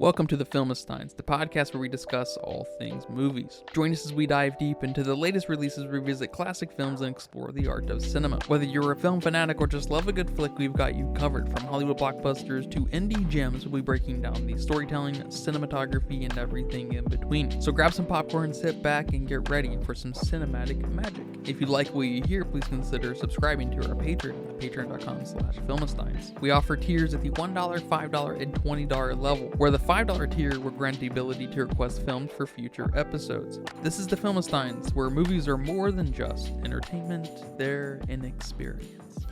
Welcome to the Filmistines, the podcast where we discuss all things movies. Join us as we dive deep into the latest releases, revisit classic films, and explore the art of cinema. Whether you're a film fanatic or just love a good flick, we've got you covered. From Hollywood blockbusters to indie gems, we'll be breaking down the storytelling, cinematography, and everything in between. So grab some popcorn, sit back, and get ready for some cinematic magic. If you like what you hear, please consider subscribing to our Patreon at patreon.com/filmistines. We offer tiers at the $1, $5, and $20 level, where the $5 tier will grant the ability to request films for future episodes. This is the Filmistines, where movies are more than just entertainment, they're an experience.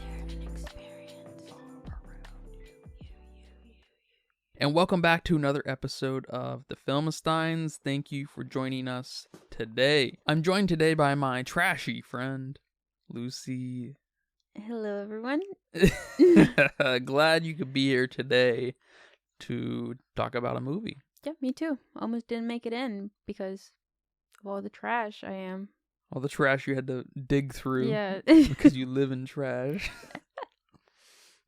And welcome back to another episode of the Filmistines. Thank you for joining us today. I'm joined today by my trashy friend, Lucy. Hello, everyone. Glad you could be here today to talk about a movie. Yeah, me too. Almost didn't make it in because of all the trash I am. All the trash you had to dig through. Yeah. Because you live in trash.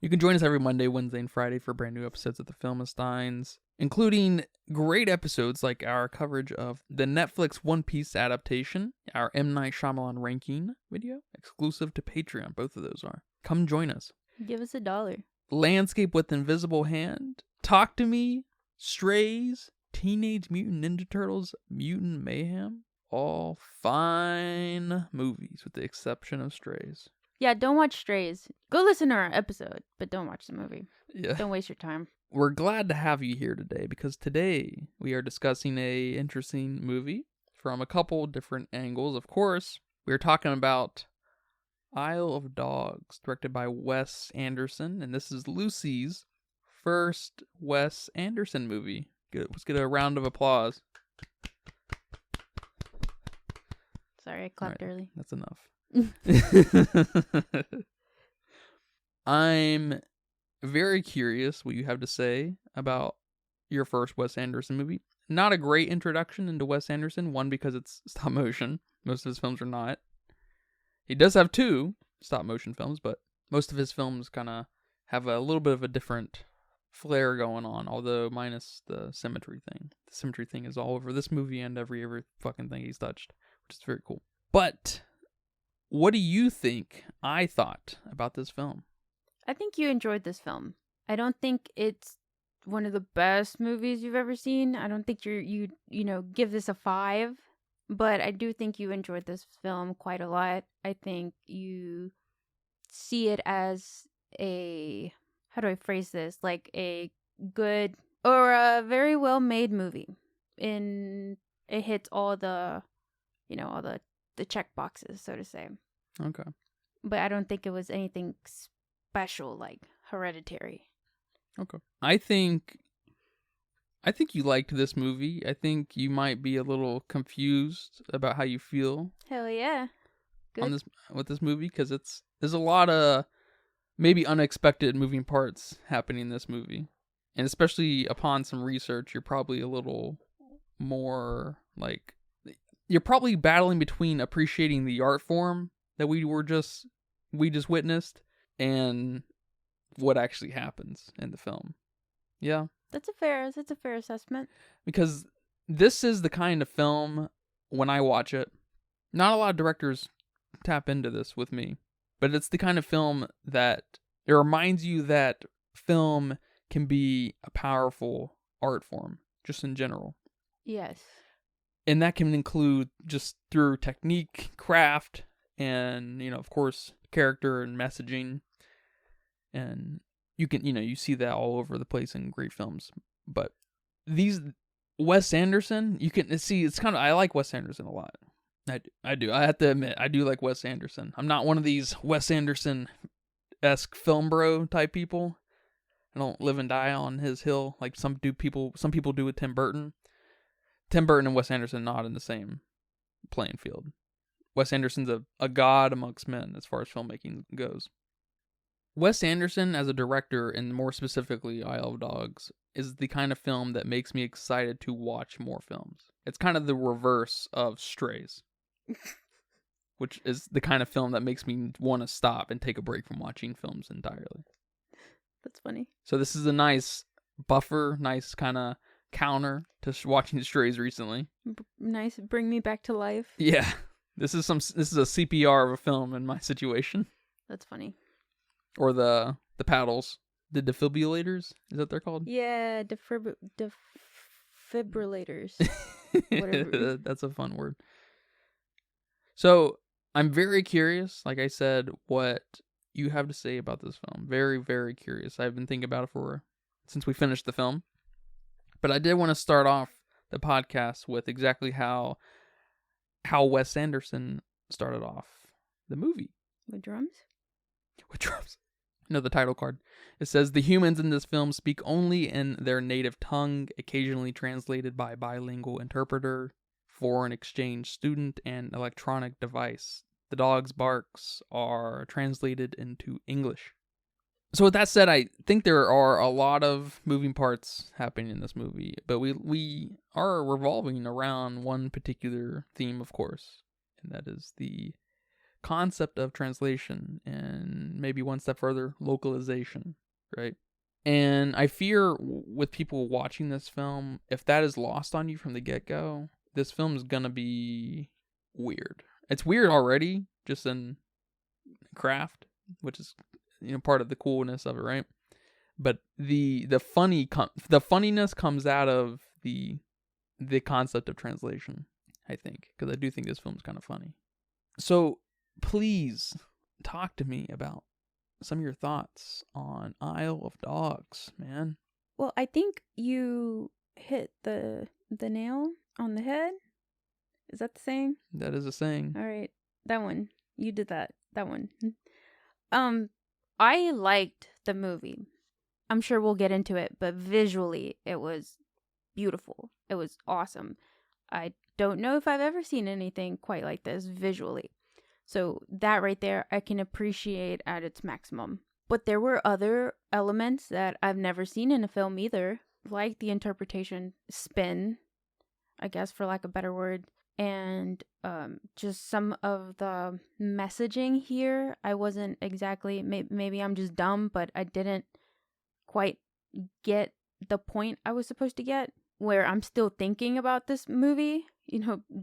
You can join us every Monday, Wednesday, and Friday for brand new episodes of the Filmistines, including great episodes like our coverage of the Netflix One Piece adaptation, our M. Night Shyamalan ranking video, exclusive to Patreon. Both of those are. Come join us. Give us $1. Landscape with Invisible Hand, Talk to Me, Strays, Teenage Mutant Ninja Turtles, Mutant Mayhem. All fine movies with the exception of Strays. Yeah, don't watch Strays. Go listen to our episode, but don't watch the movie. Yeah. Don't waste your time. We're glad to have you here today because today we are discussing a interesting movie from a couple different angles. Of course, we're talking about Isle of Dogs, directed by Wes Anderson, and this is Lucy's first Wes Anderson movie. Let's get a round of applause. Sorry, I clapped early. That's enough. I'm very curious what you have to say about your first Wes Anderson movie. Not a great introduction into Wes Anderson. One, because it's stop motion. Most of his films are not. He does have 2 stop motion films, but most of his films kind of have a little bit of a different flair going on, although minus the symmetry thing. The symmetry thing is all over this movie and every fucking thing he's touched, which is very cool. But what do you think I thought about this film? I think you enjoyed this film. I don't think it's one of the best movies you've ever seen. I don't think you give this a 5, but I do think you enjoyed this film quite a lot. I think you see it as a, how do I phrase this? Like a good or a very well made movie. And it hits all the, all the check boxes, so to say. Okay. But I don't think it was anything special like Hereditary. Okay. I think you liked this movie. I think you might be a little confused about how you feel. Hell yeah. Good. With this movie, because there's a lot of maybe unexpected moving parts happening in this movie. And especially upon some research, you're probably a little more like, you're probably battling between appreciating the art form that we just witnessed and what actually happens in the film. Yeah. That's a fair assessment. Because this is the kind of film, when I watch it, not a lot of directors tap into this with me, but it's the kind of film that it reminds you that film can be a powerful art form, just in general. Yes. And that can include just through technique, craft, and, of course, character and messaging. And you can, you see that all over the place in great films. But these, Wes Anderson, you can see, it's kind of, I like Wes Anderson a lot. I do. I have to admit, I do like Wes Anderson. I'm not one of these Wes Anderson-esque film bro type people. I don't live and die on his hill like some people do with Tim Burton. Tim Burton and Wes Anderson not in the same playing field. Wes Anderson's a god amongst men as far as filmmaking goes. Wes Anderson as a director, and more specifically Isle of Dogs, is the kind of film that makes me excited to watch more films. It's kind of the reverse of Strays, which is the kind of film that makes me want to stop and take a break from watching films entirely. That's funny. So this is a nice buffer, nice kind of counter to watching Strays recently. Nice, bring me back to life. Yeah, this is a CPR of a film in my situation. That's funny. Or the paddles, the defibrillators. Is that what they're called? Yeah, defibrillators. Whatever. That's a fun word. So I'm very curious, like I said, what you have to say about this film. Very, very curious. I've been thinking about it since we finished the film. But I did want to start off the podcast with exactly how Wes Anderson started off the movie. With drums? With drums. No, the title card. It says, the humans in this film speak only in their native tongue, occasionally translated by bilingual interpreter, foreign exchange student, and electronic device. The dog's barks are translated into English. So with that said, I think there are a lot of moving parts happening in this movie, but we are revolving around one particular theme, of course, and that is the concept of translation and maybe one step further, localization, right? And I fear with people watching this film, if that is lost on you from the get-go, this film is gonna be weird. It's weird already, just in craft, which is part of the coolness of it, right? But the funniness comes out of the concept of translation, I think, because I do think this film's kind of funny. So please talk to me about some of your thoughts on Isle of Dogs, man. Well, I think you hit the nail on the head. Is that the saying? That is a saying. All right, that one. You did that. That one. I liked the movie. I'm sure we'll get into it, but visually, it was beautiful. It was awesome. I don't know if I've ever seen anything quite like this visually. So that right there, I can appreciate at its maximum. But there were other elements that I've never seen in a film either, like the interpretation spin, I guess for lack of a better word, and just some of the messaging here. I wasn't exactly, maybe I'm just dumb, but I didn't quite get the point I was supposed to get, where I'm still thinking about this movie,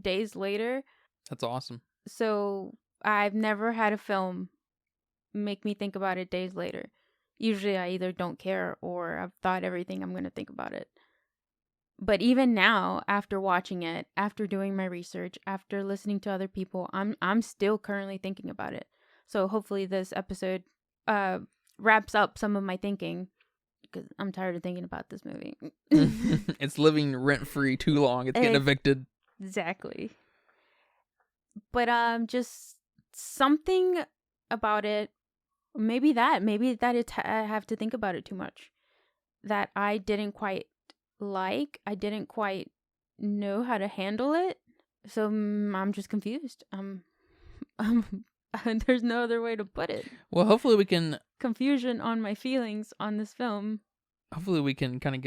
days later. That's awesome. So I've never had a film make me think about it days later. Usually I either don't care or I've thought everything I'm going to think about it. But even now, after watching it, after doing my research, after listening to other people, I'm still currently thinking about it. So hopefully this episode wraps up some of my thinking, because I'm tired of thinking about this movie. It's living rent-free too long. It's getting evicted. Exactly. But just something about it, maybe that I have to think about it too much, that I didn't quite like. I didn't quite know how to handle it. So I'm just confused. There's no other way to put it. Well, hopefully we can confusion on my feelings on this film. Hopefully we can kind of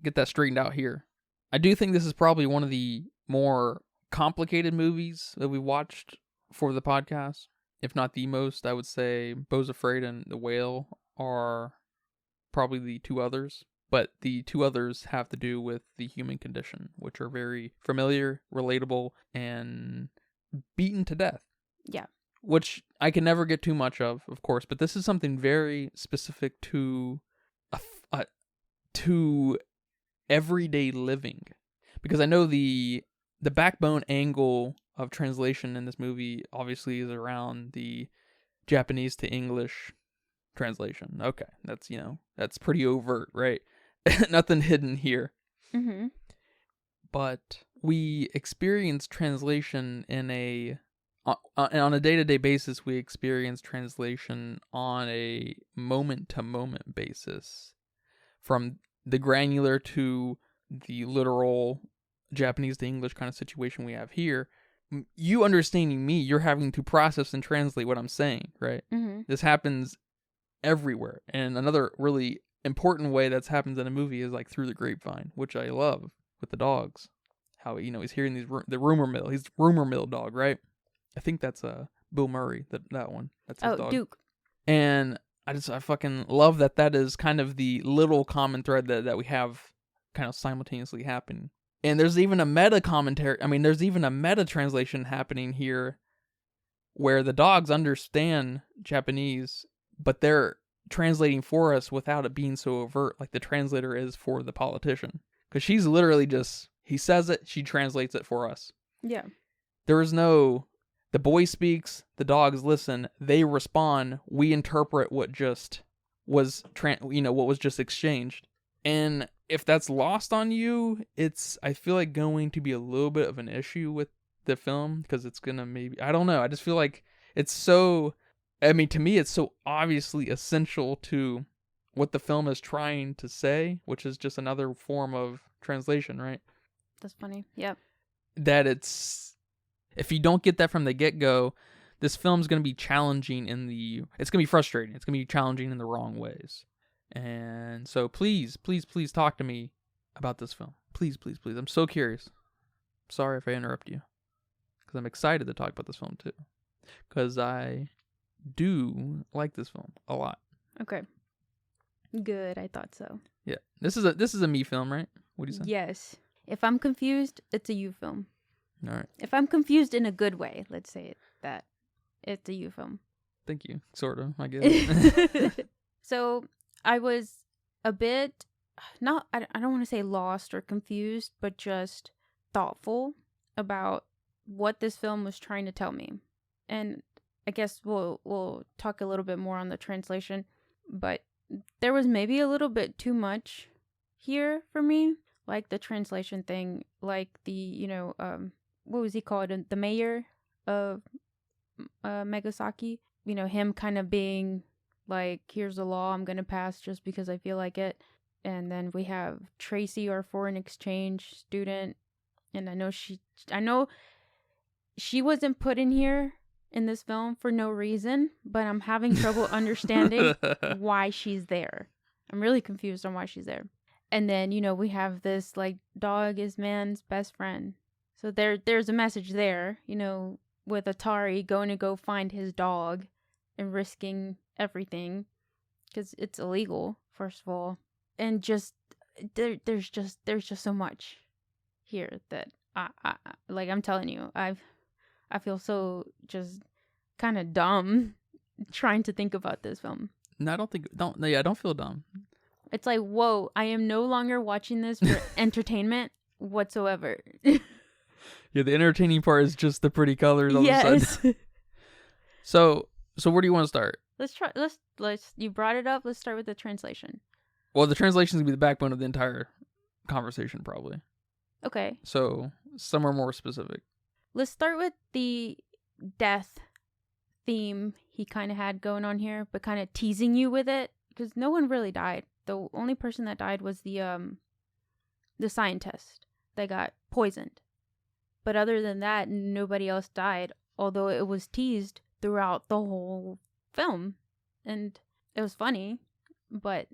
get that straightened out here. I do think this is probably one of the more complicated movies that we watched for the podcast. If not the most, I would say Beau's Afraid and The Whale are probably the two others. But the two others have to do with the human condition, which are very familiar, relatable, and beaten to death. Yeah. Which I can never get too much of course. But this is something very specific to to everyday living. Because I know the backbone angle of translation in this movie obviously is around the Japanese to English translation. Okay, that's pretty overt, right? Nothing hidden here. Mm-hmm. But we experience translation on a day-to-day basis. We experience translation on a moment-to-moment basis, from the granular to the literal Japanese to English kind of situation we have here. You understanding me, you're having to process and translate what I'm saying, right? Mm-hmm. This happens everywhere. And another really important way that happens in a movie is like through the grapevine, which I love with the dogs. How he's hearing the rumor mill. He's rumor mill dog, right? I think that's Bill Murray. That one. That's his dog. Duke. And I fucking love that is kind of the little common thread that we have kind of simultaneously happening. And there's even a meta commentary. I mean, there's even a meta translation happening here where the dogs understand Japanese, but they're translating for us without it being so overt like the translator is for the politician. Because she's literally just, he says it, she translates it for us. Yeah. There is no, the boy speaks, the dogs listen, they respond, we interpret what just was, what was just exchanged. And if that's lost on you, it's, I feel like, going to be a little bit of an issue with the film, because it's going to maybe, I don't know, I just feel like it's so, I mean, to me, it's so obviously essential to what the film is trying to say, which is just another form of translation, right? That's funny. Yep. That it's, if you don't get that from the get-go, this film's going to be challenging it's going to be frustrating. It's going to be challenging in the wrong ways. And so please, please, please talk to me about this film. Please, please, please. I'm so curious. Sorry if I interrupt you. Because I'm excited to talk about this film too. Because I do like this film a lot. Okay. Good. I thought so. Yeah. This is a me film, right? What do you say? Yes. If I'm confused, it's a you film. All right. If I'm confused in a good way, let's say that, it's a you film. Thank you. Sort of, I guess. So I was a bit, I don't want to say lost or confused, but just thoughtful about what this film was trying to tell me. And I guess we'll talk a little bit more on the translation, but there was maybe a little bit too much here for me, like the translation thing, like the, what was he called? The mayor of Megasaki, him kind of being like, here's a law I'm going to pass just because I feel like it. And then we have Tracy, our foreign exchange student. And I know she wasn't put in here in this film for no reason, but I'm having trouble understanding why she's there. I'm really confused on why she's there. And then, we have this, like, dog is man's best friend. So there's a message there, with Atari going to go find his dog and risking everything because it's illegal, first of all. And just, there's just so much here that I like, I'm telling you, I feel so just kind of dumb trying to think about this film. No, I don't feel dumb. It's like, whoa, I am no longer watching this for entertainment whatsoever. Yeah, the entertaining part is just the pretty colors all of a sudden. So where do you want to start? Let's you brought it up. Let's start with the translation. Well, the translation is going to be the backbone of the entire conversation, probably. Okay. So somewhere more specific. Let's start with the death theme he kind of had going on here, but kind of teasing you with it, because no one really died. The only person that died was the scientist that got poisoned. But other than that, nobody else died, although it was teased throughout the whole film. And it was funny, but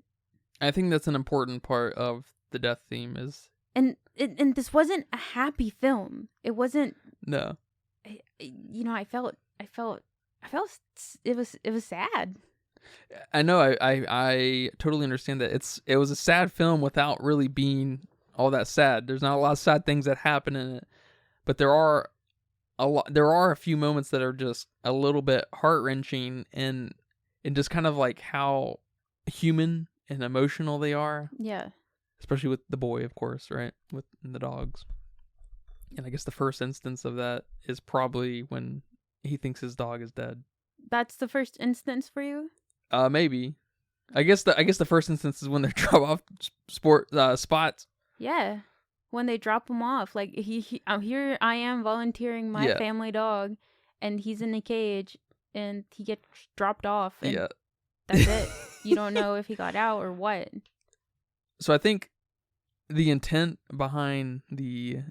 I think that's an important part of the death theme is... And this wasn't a happy film. It wasn't... No. I felt it was sad. I know, I totally understand that it was a sad film without really being all that sad. There's not a lot of sad things that happen in it, but there are a few moments that are just a little bit heart-wrenching and just kind of like how human and emotional they are. Yeah. Especially with the boy, of course, right? With the dogs. And I guess the first instance of that is probably when he thinks his dog is dead. That's the first instance for you? Maybe. I guess the first instance is when they drop off spots. Yeah. When they drop him off, like here I am volunteering my family dog, and he's in a cage, and he gets dropped off, and that's it. You don't know if he got out or what. So I think the intent behind the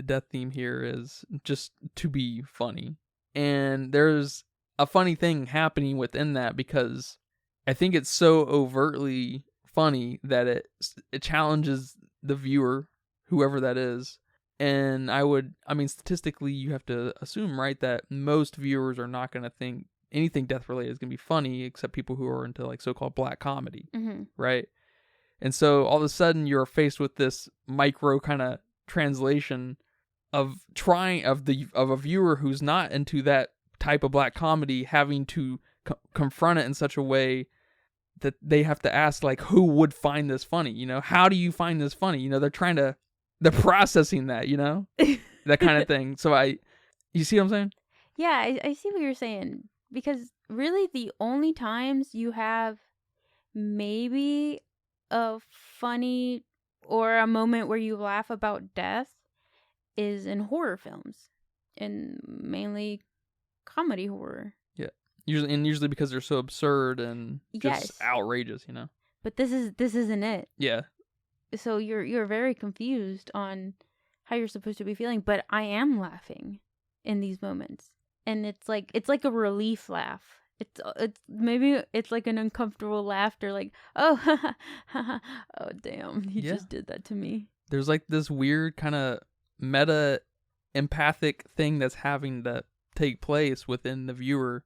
death theme here is just to be funny, and there's a funny thing happening within that because I think it's so overtly funny that it challenges the viewer, whoever that is. And statistically, you have to assume, right, that most viewers are not going to think anything death related is going to be funny, except people who are into like so-called black comedy, mm-hmm. right? And so all of a sudden you're faced with this micro kind of translation of a viewer who's not into that type of black comedy having to confront it in such a way that they have to ask, like, who would find this funny? How do you find this funny? They're processing that, that kind of thing. So you see what I'm saying? Yeah, I see what you're saying. Because really the only times you have maybe a funny or a moment where you laugh about death is in horror films. And mainly comedy horror. Yeah. Usually because they're so absurd and just outrageous, But this isn't it. Yeah. So you're very confused on how you're supposed to be feeling, but I am laughing in these moments. And it's like a relief laugh. It's maybe it's like an uncomfortable laughter, like, oh, oh damn, he just did that to me. There's like this weird kind of meta empathic thing that's having to take place within the viewer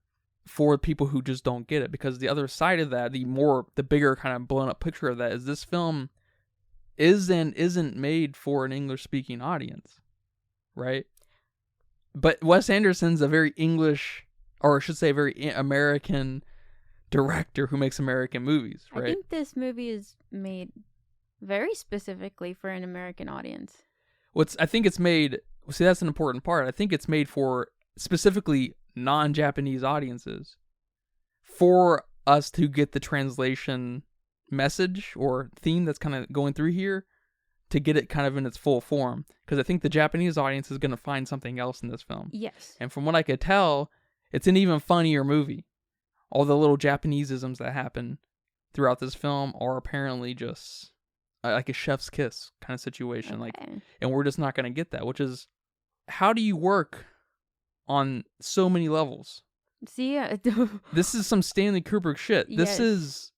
for people who just don't get it, because the other side of that, the bigger kind of blown up picture of that is this film isn't made for an English speaking audience, right? But Wes Anderson's a very English, or I should say, very American director who makes American movies, right? I think this movie is made very specifically for an American audience. I think it's made. See, that's an important part. I think it's made for specifically non-Japanese audiences, for us to get the translation message or theme that's kind of going through here, to get it kind of in its full form. Because I think the Japanese audience is going to find something else in this film. Yes. And from what I could tell, it's an even funnier movie. All the little Japaneseisms that happen throughout this film are apparently just like a chef's kiss kind of situation. Okay. And we're just not going to get that, which is, how do you work on so many levels? See, this is some Stanley Kubrick shit. This is,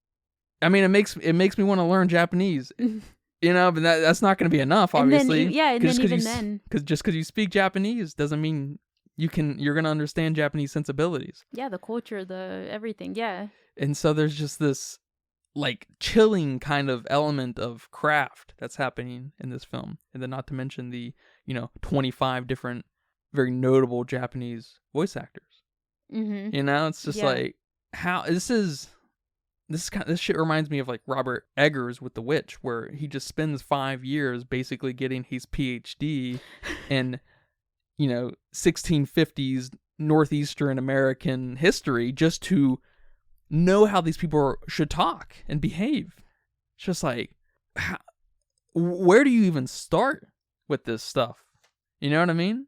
I mean, it makes me want to learn Japanese. But that's not going to be enough, obviously. Because just because you speak Japanese doesn't mean you're going to understand Japanese sensibilities. Yeah, the culture, the everything, yeah. And so there's just this like chilling kind of element of craft that's happening in this film, and then not to mention the 25 different very notable Japanese voice actors. Mm-hmm. It's just like, how this shit reminds me of like Robert Eggers with The Witch, where he just spends 5 years basically getting his PhD in 1650s Northeastern American history just to know how these people should talk and behave. It's just like, where do you even start with this stuff? You know what I mean?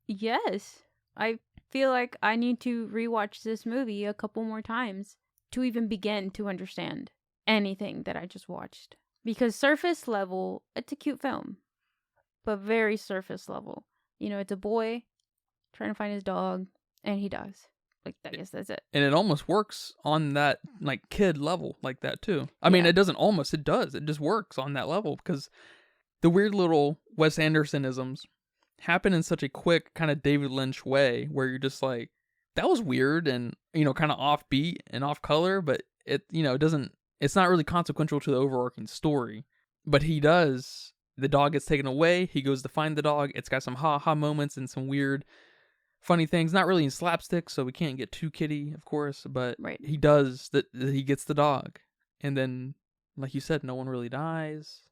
Yes. I feel like I need to rewatch this movie a couple more times to even begin to understand anything that I just watched. Because surface level, it's a cute film, but very surface level. It's a boy trying to find his dog, and he dies. Like, I guess that's it. And it almost works on that, like, kid level like that, too. I mean, it doesn't almost, it does. It just works on that level, because the weird little Wes Andersonisms happen in such a quick, kind of David Lynch way, where you're just like, that was weird and, kind of offbeat and off color, but it, it's not really consequential to the overarching story. But he does. The dog gets taken away. He goes to find the dog. It's got some ha-ha moments and some weird, funny things. Not really in slapstick, so we can't get too kiddie, of course. But he does that. He gets the dog, and then, like you said, no one really dies.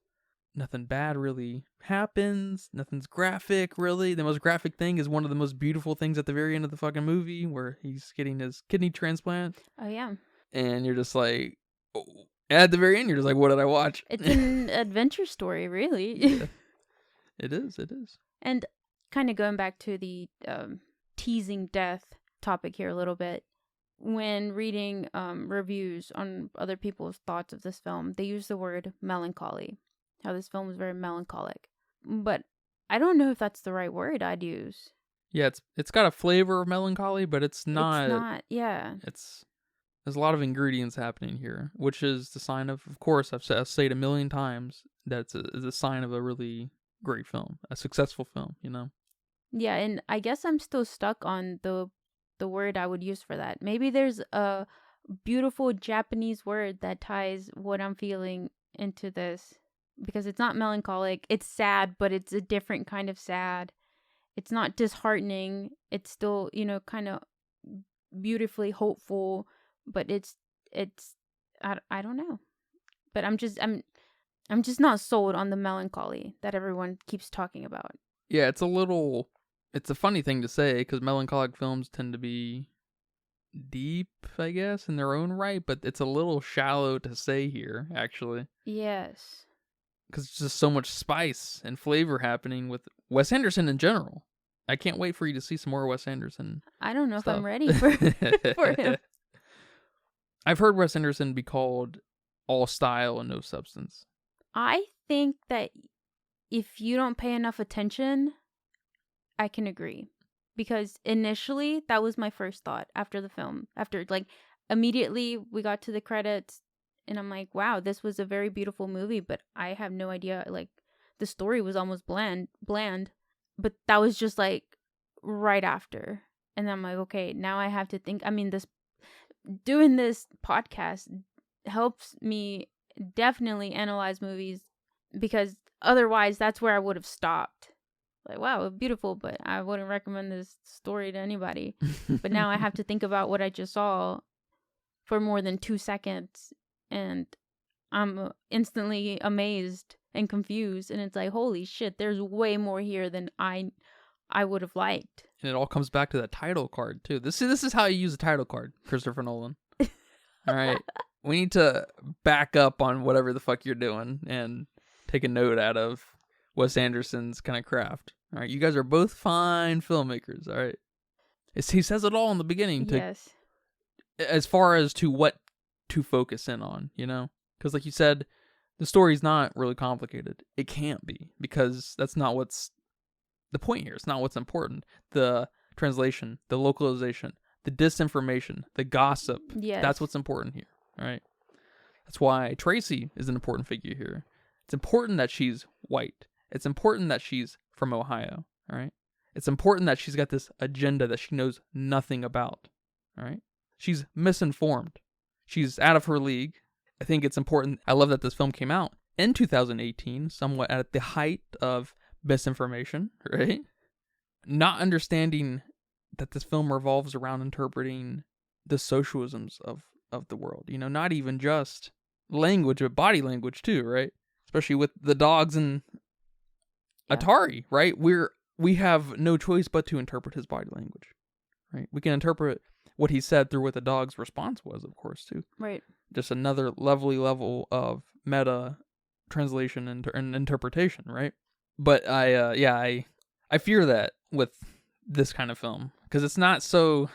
Nothing bad really happens. Nothing's graphic, really. The most graphic thing is one of the most beautiful things at the very end of the fucking movie, where he's getting his kidney transplant. Oh yeah. And you're just like, oh. At the very end, you're just like, what did I watch? It's an adventure story, really. Yeah. It is. And kind of going back to the teasing death topic here a little bit, when reading reviews on other people's thoughts of this film, they use the word melancholy, how this film was very melancholic. But I don't know if that's the right word I'd use. Yeah, it's got a flavor of melancholy, but it's not. It's not, yeah. There's a lot of ingredients happening here, which is the sign of course, I've said it a million times, that it's a sign of a really great film, a successful film, Yeah, and I guess I'm still stuck on the word I would use for that. Maybe there's a beautiful Japanese word that ties what I'm feeling into this because it's not melancholic. It's sad, but it's a different kind of sad. It's not disheartening. It's still, kind of beautifully hopeful, but it's I don't know. But I'm just not sold on the melancholy that everyone keeps talking about. Yeah, it's a funny thing to say because melancholic films tend to be deep, I guess, in their own right, but it's a little shallow to say here, actually. Yes. Because it's just so much spice and flavor happening with Wes Anderson in general. I can't wait for you to see some more Wes Anderson. I don't know stuff. if I'm ready for him. I've heard Wes Anderson be called all style and no substance. I think that if you don't pay enough attention, I can agree. Because initially, that was my first thought after the film. After, immediately we got to the credits, and I'm like, wow, this was a very beautiful movie, but I have no idea, the story was almost bland. But that was just, right after. And I'm like, okay, now I have to think. I mean, doing this podcast helps me definitely analyze movies, because otherwise that's where I would have stopped. Like, wow, beautiful, but I wouldn't recommend this story to anybody. But now I have to think about what I just saw for more than 2 seconds, and I'm instantly amazed and confused, and it's like, holy shit, there's way more here than I would have liked. And it all comes back to that title card too. This is how you use a title card, Christopher Nolan. All right, we need to back up on whatever the fuck you're doing and take a note out of Wes Anderson's kind of craft. All right, you guys are both fine filmmakers. All right, he says it all in the beginning. Yes. As far as to what to focus in on, because like you said, the story's not really complicated. It can't be, because that's not what's the point here. It's not what's important. The translation, the localization, the disinformation, the gossip. Yes. That's what's important here. All right. That's why Tracy is an important figure here. It's important that she's white. It's important that she's from Ohio. All right. It's important that she's got this agenda that she knows nothing about. All right. She's misinformed. She's out of her league. I think it's important. I love that this film came out in 2018, somewhat at the height of misinformation, right? Not understanding that this film revolves around interpreting the socialisms of the world. Not even just language, but body language too, right? Especially with the dogs and Atari, right? We have no choice but to interpret his body language, right? We can interpret what he said through what the dog's response was, of course, too. Right. Just another lovely level of meta translation and interpretation, right? But I fear that with this kind of film, because it's not so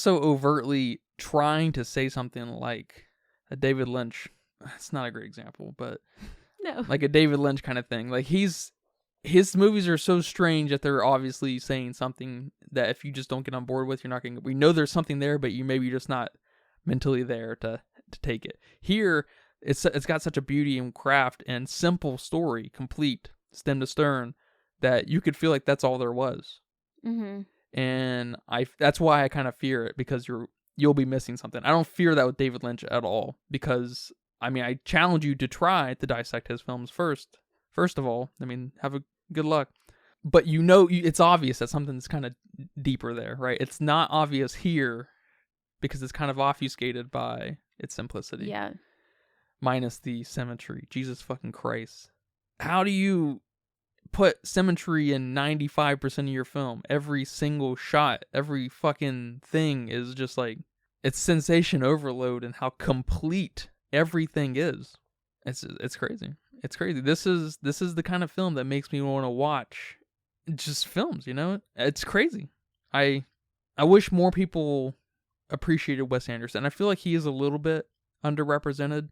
overtly trying to say something like a David Lynch. It's not a great example, but no, like a David Lynch kind of thing. Like his movies are so strange that they're obviously saying something that if you just don't get on board with, you're not going to. We know there's something there, but you're just not mentally there to take it. Here, it's got such a beauty and craft and simple story, complete stem to stern, that you could feel like that's all there was. Mm-hmm. And that's why I kind of fear it, because you'll be missing something. I don't fear that with David Lynch at all, because I challenge you to try to dissect his films first. First of all, have a good luck. But it's obvious that something's kind of deeper there, right? It's not obvious here because it's kind of obfuscated by its simplicity. Yeah. Minus the symmetry. Jesus fucking Christ. How do you put symmetry in 95% of your film? Every single shot, every fucking thing is just like, it's sensation overload and how complete everything is. It's crazy. It's crazy. This is the kind of film that makes me want to watch just films, It's crazy. I wish more people appreciated Wes Anderson. I feel like he is a little bit underrepresented,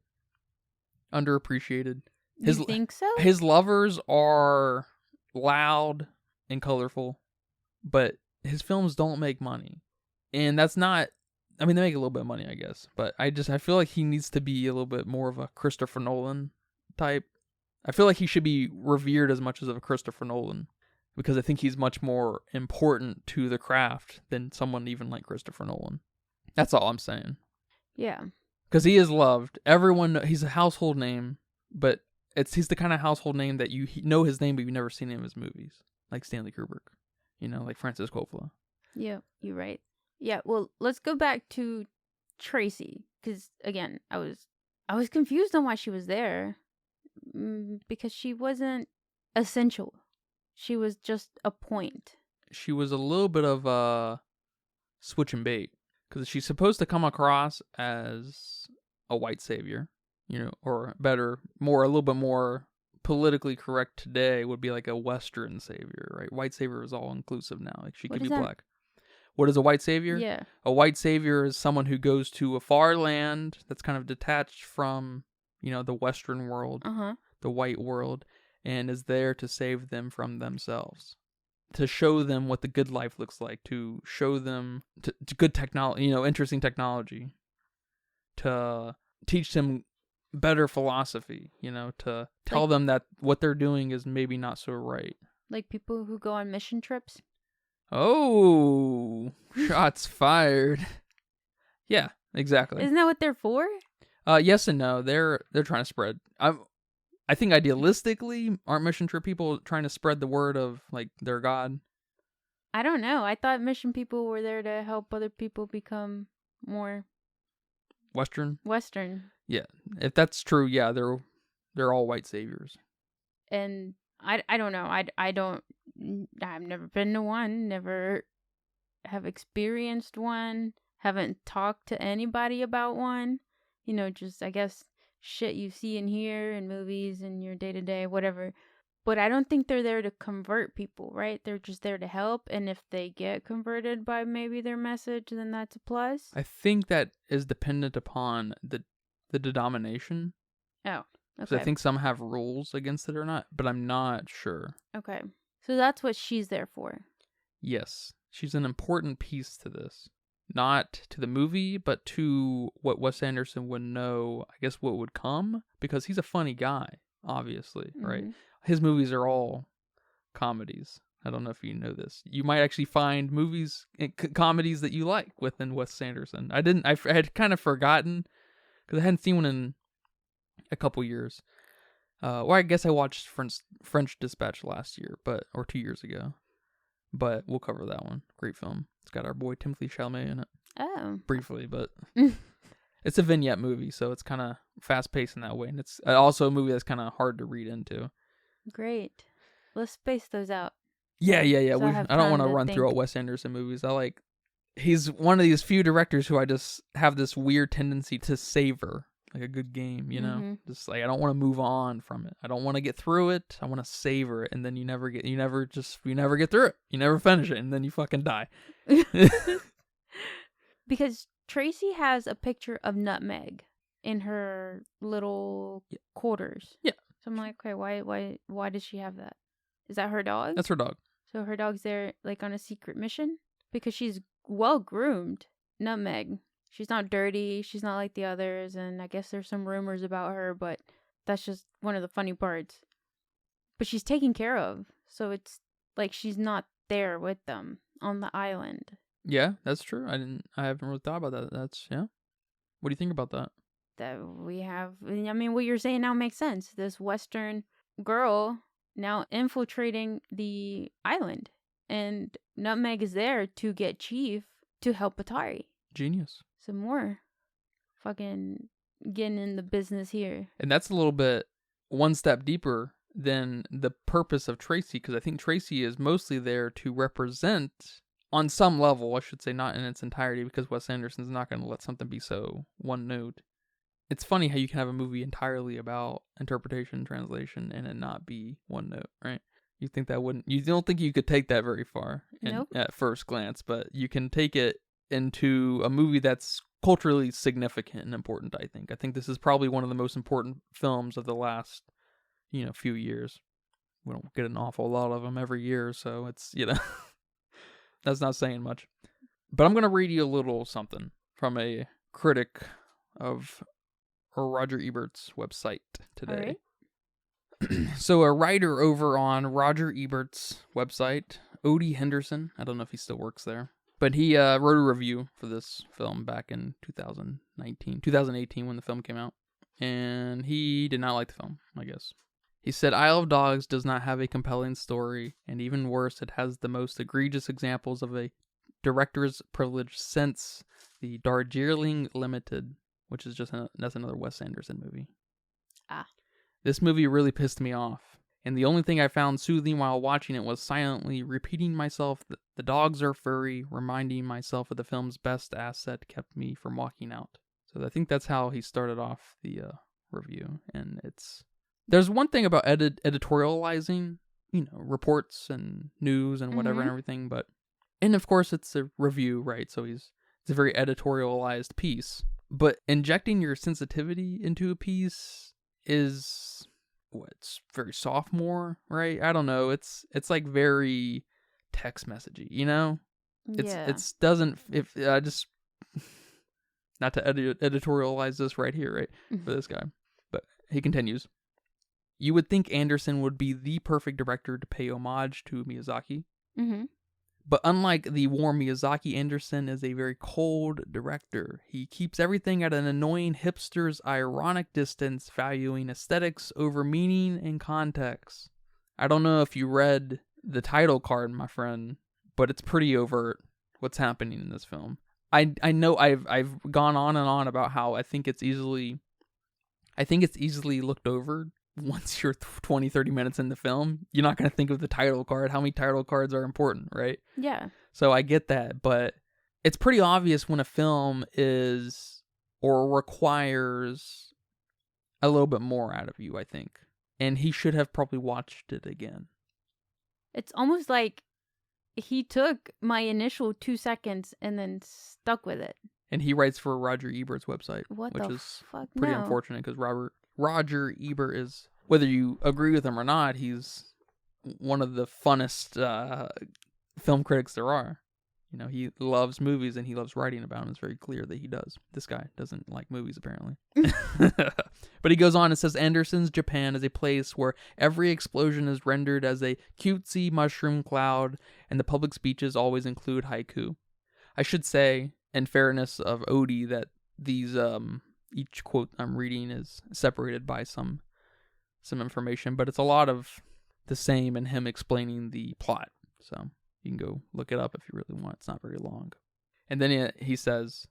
underappreciated. You think so? His lovers are loud and colorful, but his films don't make money. And that's not, they make a little bit of money, I guess, but I feel like he needs to be a little bit more of a Christopher Nolan type. I feel like he should be revered as much as a Christopher Nolan, because I think he's much more important to the craft than someone even like Christopher Nolan. That's all I'm saying. Yeah. Because he is loved. He's a household name, but he's the kind of household name that you know his name, but you've never seen any of his movies, like Stanley Kubrick, like Francis Coppola. Yeah, you're right. Yeah, well, let's go back to Tracy, because again, I was confused on why she was there, because she wasn't essential. She was just a point. She was a little bit of a switch and bait, because she's supposed to come across as a white savior, or better, a little bit more politically correct today would be like a Western savior, right? White savior is all inclusive now. Like she could be black. What is a white savior? Yeah. A white savior is someone who goes to a far land that's kind of detached from, the Western world, the white world, and is there to save them from themselves, to show them what the good life looks like, to show them to good technology, interesting technology, to teach them better philosophy, to tell them that what they're doing is maybe not so right. Like people who go on mission trips? Oh, shots fired. Yeah, exactly. Isn't that what they're for? Yes and no. They're trying to spread. I think idealistically, aren't mission trip people trying to spread the word of like their God? I don't know. I thought mission people were there to help other people become more Western. Yeah, if that's true, yeah, they're all white saviors. And I don't know. I've never been to one. Never have experienced one. Haven't talked to anybody about one. Just I guess shit you see and hear in movies and your day to day, whatever. But I don't think they're there to convert people, right? They're just there to help. And if they get converted by maybe their message, then that's a plus. I think that is dependent upon the denomination. Oh, okay. So I think some have rules against it or not, but I'm not sure. Okay. So that's what she's there for. Yes. She's an important piece to this. Not to the movie, but to what Wes Anderson would know, I guess what would come, because he's a funny guy, obviously, right? His movies are all comedies. I don't know if you know this. You might actually find movies, comedies that you like within Wes Anderson. I had kind of forgotten, because I hadn't seen one in a couple years. Or I guess I watched French Dispatch last year, or 2 years ago. But we'll cover that one. Great film. It's got our boy Timothée Chalamet in it. Oh. Briefly, but it's a vignette movie, so it's kind of fast-paced in that way. And it's also a movie that's kind of hard to read into. Great. Let's space those out. Yeah. So I don't want to run through all Wes Anderson movies. He's one of these few directors who I just have this weird tendency to savor. Like a good game, just like I don't want to move on from it. I don't want to get through it. I want to savor it, and then you never get through it. You never finish it, and then you fucking die. Because Tracy has a picture of Nutmeg in her little quarters. Yeah. So I'm like, okay, why does she have that? Is that her dog? That's her dog. So her dog's there like on a secret mission? Because she's well groomed. Nutmeg. She's not dirty. She's not like the others. And I guess there's some rumors about her, but that's just one of the funny parts. But she's taken care of. So it's like she's not there with them on the island. Yeah, that's true. I haven't really thought about that. That's, yeah. What do you think about that? That we have, I mean, what you're saying now makes sense. This Western girl now infiltrating the island. And Nutmeg is there to get Chief to help Atari. Genius. Some more fucking getting in the business here. And that's a little bit one step deeper than the purpose of Tracy, because I think Tracy is mostly there to represent, on some level, I should say, not in its entirety, because Wes Anderson's not going to let something be so one note. It's funny how you can have a movie entirely about interpretation, translation, and it not be one note, right? You don't think you could take that very far at first glance, but you can take it into a movie that's culturally significant and important, I think. I think this is probably one of the most important films of the last, few years. We don't get an awful lot of them every year, so it's, that's not saying much. But I'm going to read you a little something from a critic of Roger Ebert's website today. Right. So a writer over on Roger Ebert's website, Odie Henderson, I don't know if he still works there, But he wrote a review for this film back in 2018 when the film came out. And he did not like the film, I guess. He said, Isle of Dogs does not have a compelling story, and even worse, it has the most egregious examples of a director's privilege since the Darjeeling Limited, which is that's another Wes Anderson movie. Ah. This movie really pissed me off, and the only thing I found soothing while watching it was silently repeating myself that the dogs are furry, reminding myself of the film's best asset kept me from walking out. So I think that's how he started off the review, and there's one thing about editorializing, reports and news and whatever and everything, and of course it's a review, right? So it's a very editorialized piece, but injecting your sensitivity into a piece is it's very sophomore, right? I don't know. It's like very text messagey, Yeah. It's doesn't if I just not to editorialize this right here, right, for this guy, but he continues. You would think Anderson would be the perfect director to pay homage to Miyazaki. But unlike the warm Miyazaki, Anderson is a very cold director. He keeps everything at an annoying hipster's ironic distance, valuing aesthetics over meaning and context. I don't know if you read the title card, my friend, but it's pretty overt what's happening in this film. I know I've gone on and on about how I think it's easily looked over. Once you're 20, 30 minutes in the film, you're not going to think of the title card. How many title cards are important, right? Yeah. So I get that, but it's pretty obvious when a film is or requires a little bit more out of you, I think. And he should have probably watched it again. It's almost like he took my initial 2 seconds and then stuck with it. And he writes for Roger Ebert's website, which is fuck? pretty unfortunate because Roger Ebert is, whether you agree with him or not, he's one of the funnest film critics there are. He loves movies and he loves writing about them. It's very clear that he does. This guy doesn't like movies, apparently. But he goes on and says, Anderson's Japan is a place where every explosion is rendered as a cutesy mushroom cloud, and the public speeches always include haiku. I should say, in fairness of Odie, that these each quote I'm reading is separated by some information, but it's a lot of the same and him explaining the plot. So you can go look it up if you really want. It's not very long. And then he says,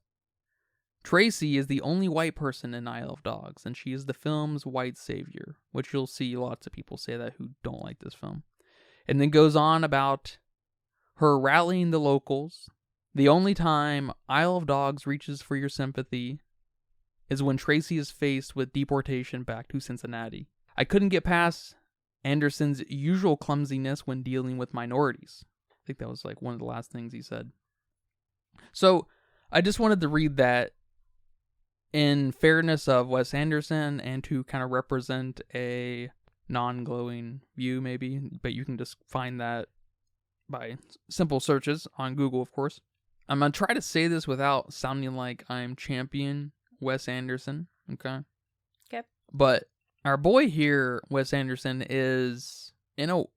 Tracy is the only white person in Isle of Dogs, and she is the film's white savior, which you'll see lots of people say that who don't like this film. And then goes on about her rallying the locals. The only time Isle of Dogs reaches for your sympathy is when Tracy is faced with deportation back to Cincinnati. I couldn't get past Anderson's usual clumsiness when dealing with minorities. I think that was like one of the last things he said. So I just wanted to read that in fairness of Wes Anderson and to kind of represent a non-glowing view maybe, but you can just find that by simple searches on Google, of course. I'm going to try to say this without sounding like I'm champion Wes Anderson, okay? Okay. But our boy here, Wes Anderson, is I don't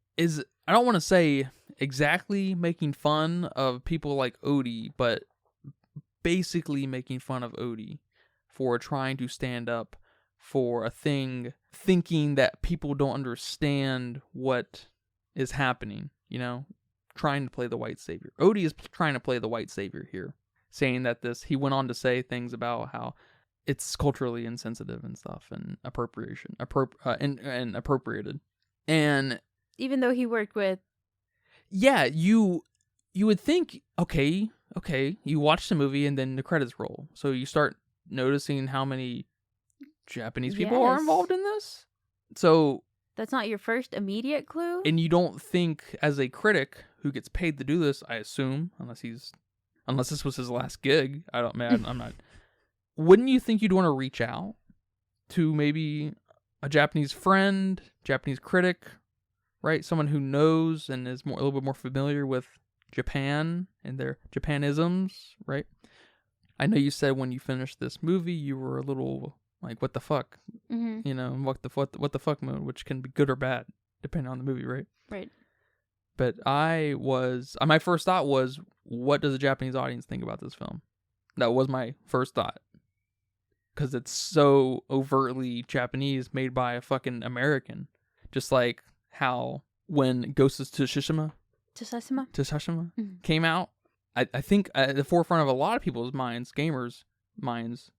want to say exactly making fun of people like Odie, but basically making fun of Odie for trying to stand up for a thing, thinking that people don't understand what is happening, trying to play the white savior. Odie is trying to play the white savior here, saying that he went on to say things about how it's culturally insensitive and stuff, and and appropriated. And even though he worked with, yeah, you would think, okay, you watch the movie and then the credits roll, so you start noticing how many Japanese people are involved in this. So that's not your first immediate clue. And you don't think, as a critic who gets paid to do this, I assume, unless this was his last gig, I'm not. Wouldn't you think you'd want to reach out to maybe a Japanese friend, Japanese critic, right? Someone who knows and is a little bit more familiar with Japan and their Japanisms, right? I know you said when you finished this movie, you were a little like, what the fuck? Mm-hmm. What the fuck mode, which can be good or bad, depending on the movie, right? Right. But my first thought was, what does a Japanese audience think about this film? That was my first thought. Because it's so overtly Japanese, made by a fucking American. Just like how when Ghost of Tsushima came out, I think at the forefront of a lot of people's minds, gamers' minds,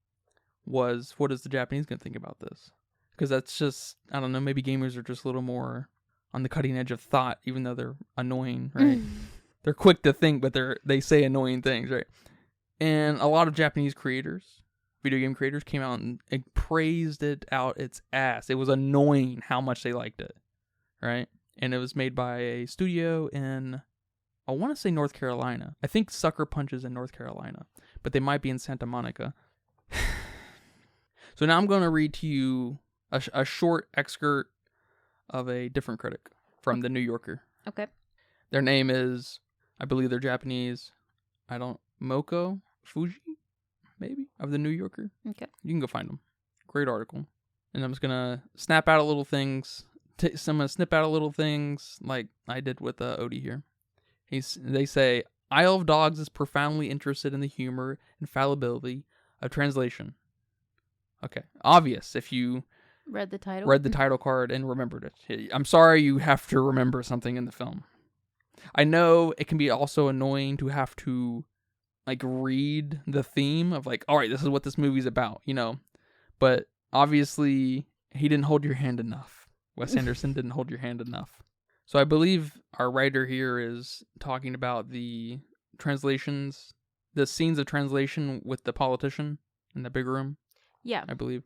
was, what is the Japanese going to think about this? Because that's just, I don't know, maybe gamers are just a little more on the cutting edge of thought, even though they're annoying, right? They're quick to think, but they say annoying things, right? And a lot of Japanese creators, video game creators, came out and praised it out its ass. It was annoying how much they liked it, right? And it was made by a studio in, I want to say North Carolina. I think Sucker Punch is in North Carolina, but they might be in Santa Monica. So now I'm going to read to you a short excerpt of a different critic from The New Yorker. Okay. Their name is, I believe they're Japanese. Moko Fuji, maybe, of The New Yorker. Okay. You can go find them. Great article. And I'm just going to snap out of little things. So I'm going to snip out of little things like I did with Odie here. They say, Isle of Dogs is profoundly interested in the humor and fallibility of translation. Okay. Obvious if you read the title card and remembered it. I'm sorry you have to remember something in the film. I know it can be also annoying to have to like read the theme of like, all right, this is what this movie's about, you know. But obviously he didn't hold your hand enough. Wes Anderson didn't hold your hand enough. So I believe our writer here is talking about the translations, the scenes of translation with the politician in the big room. Yeah. I believe.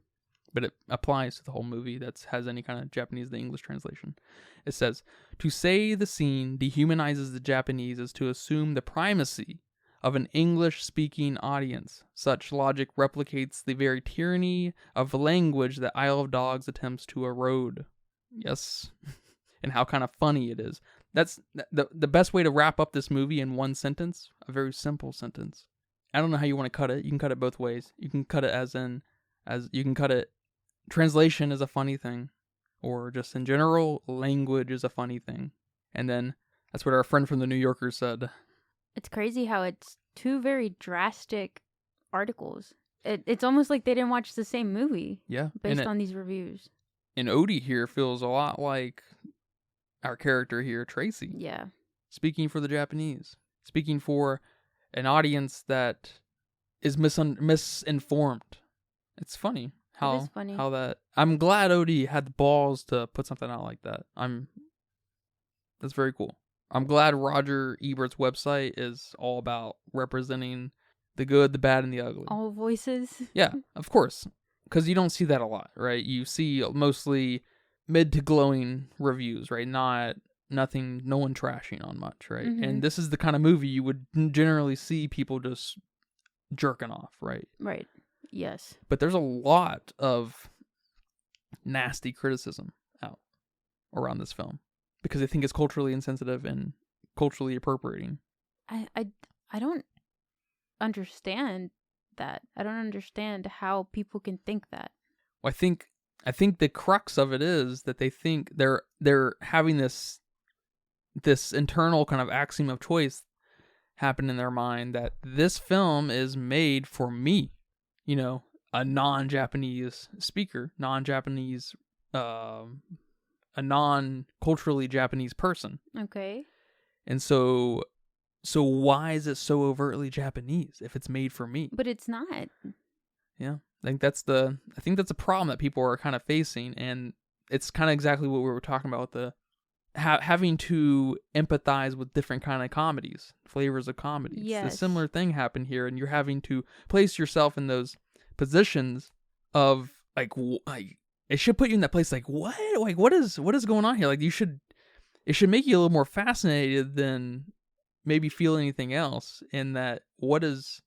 But it applies to the whole movie that has any kind of Japanese to English translation. It says, to say the scene dehumanizes the Japanese is to assume the primacy of an English-speaking audience. Such logic replicates the very tyranny of language that Isle of Dogs attempts to erode. Yes. And how kind of funny it is. That's the best way to wrap up this movie in one sentence. A very simple sentence. I don't know how you want to cut it. You can cut it both ways. You can cut it you can cut it, translation is a funny thing, or just in general, language is a funny thing. And then that's what our friend from the New Yorker said. It's crazy how it's two very drastic articles. It's almost like they didn't watch the same movie. Yeah. Based on these reviews. And Odie here feels a lot like our character here, Tracy. Yeah. Speaking for the Japanese. Speaking for an audience that is misinformed. It's funny how it is funny. how that. I'm glad Odie had the balls to put something out like that. That's very cool. I'm glad Roger Ebert's website is all about representing the good, the bad, and the ugly. All voices. Yeah, of course. Because you don't see that a lot, right? You see mostly mid to glowing reviews, right? No one trashing on much, right? Mm-hmm. And this is the kind of movie you would generally see people just jerking off, right? Right. Yes. But there's a lot of nasty criticism out around this film because they think it's culturally insensitive and culturally appropriating. I don't understand that. I don't understand how people can think that. Well, I think the crux of it is that they think they're having this internal kind of axiom of choice happen in their mind that this film is made for me, you know, a non-Japanese speaker, a non-culturally Japanese person. Okay. And so why is it so overtly Japanese if it's made for me? But it's not. Yeah. I think that's a problem that people are kind of facing, and it's kind of exactly what we were talking about with having to empathize with different kind of comedies, flavors of comedies. Yes. A similar thing happened here, and you're having to place yourself in those positions of like it should put you in that place like what is going on here? Like it should make you a little more fascinated than maybe feel anything else. In that, what is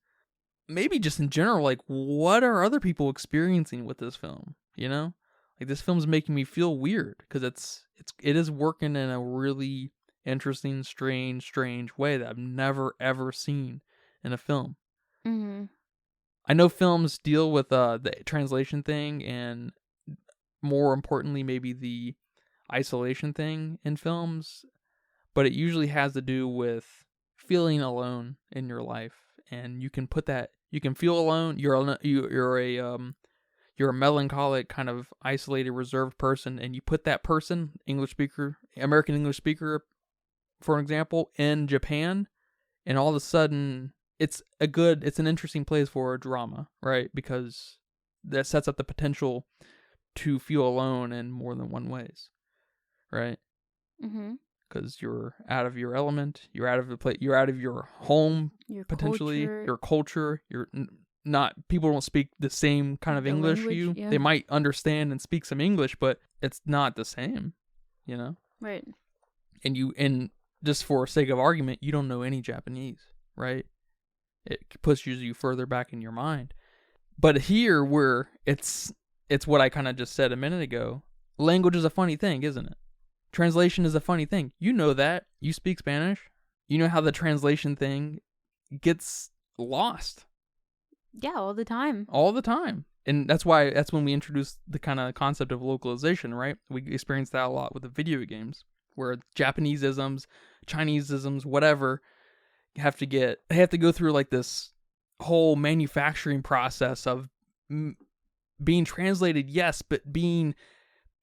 maybe just in general, like what are other people experiencing with this film? You know, like this film's making me feel weird because it is working in a really interesting, strange way that I've never ever seen in a film. Mm-hmm. I know films deal with the translation thing and more importantly maybe the isolation thing in films, but it usually has to do with feeling alone in your life, and you can feel alone. You're a melancholic, kind of isolated, reserved person, and you put that person, American English speaker, for example, in Japan, and all of a sudden it's an interesting place for a drama, right? Because that sets up the potential to feel alone in more than one ways, right? Mm-hmm. Because you're out of your element, you're out of the place, you're out of your home, Your potentially, culture, your culture. You're not people don't speak the same kind of the English language, you. yeah. They might understand and speak some English, but it's not the same, you know. Right. And just for sake of argument, you don't know any Japanese, right? It pushes you further back in your mind. But here, where it's what I kind of just said a minute ago. Language is a funny thing, isn't it? Translation is a funny thing. You know that. You speak Spanish. You know how the translation thing gets lost. Yeah, all the time. All the time. And that's when we introduced the kind of concept of localization, right? We experienced that a lot with the video games, where Japaneseisms, Chineseisms, whatever, have to go through like this whole manufacturing process of being translated, yes, but being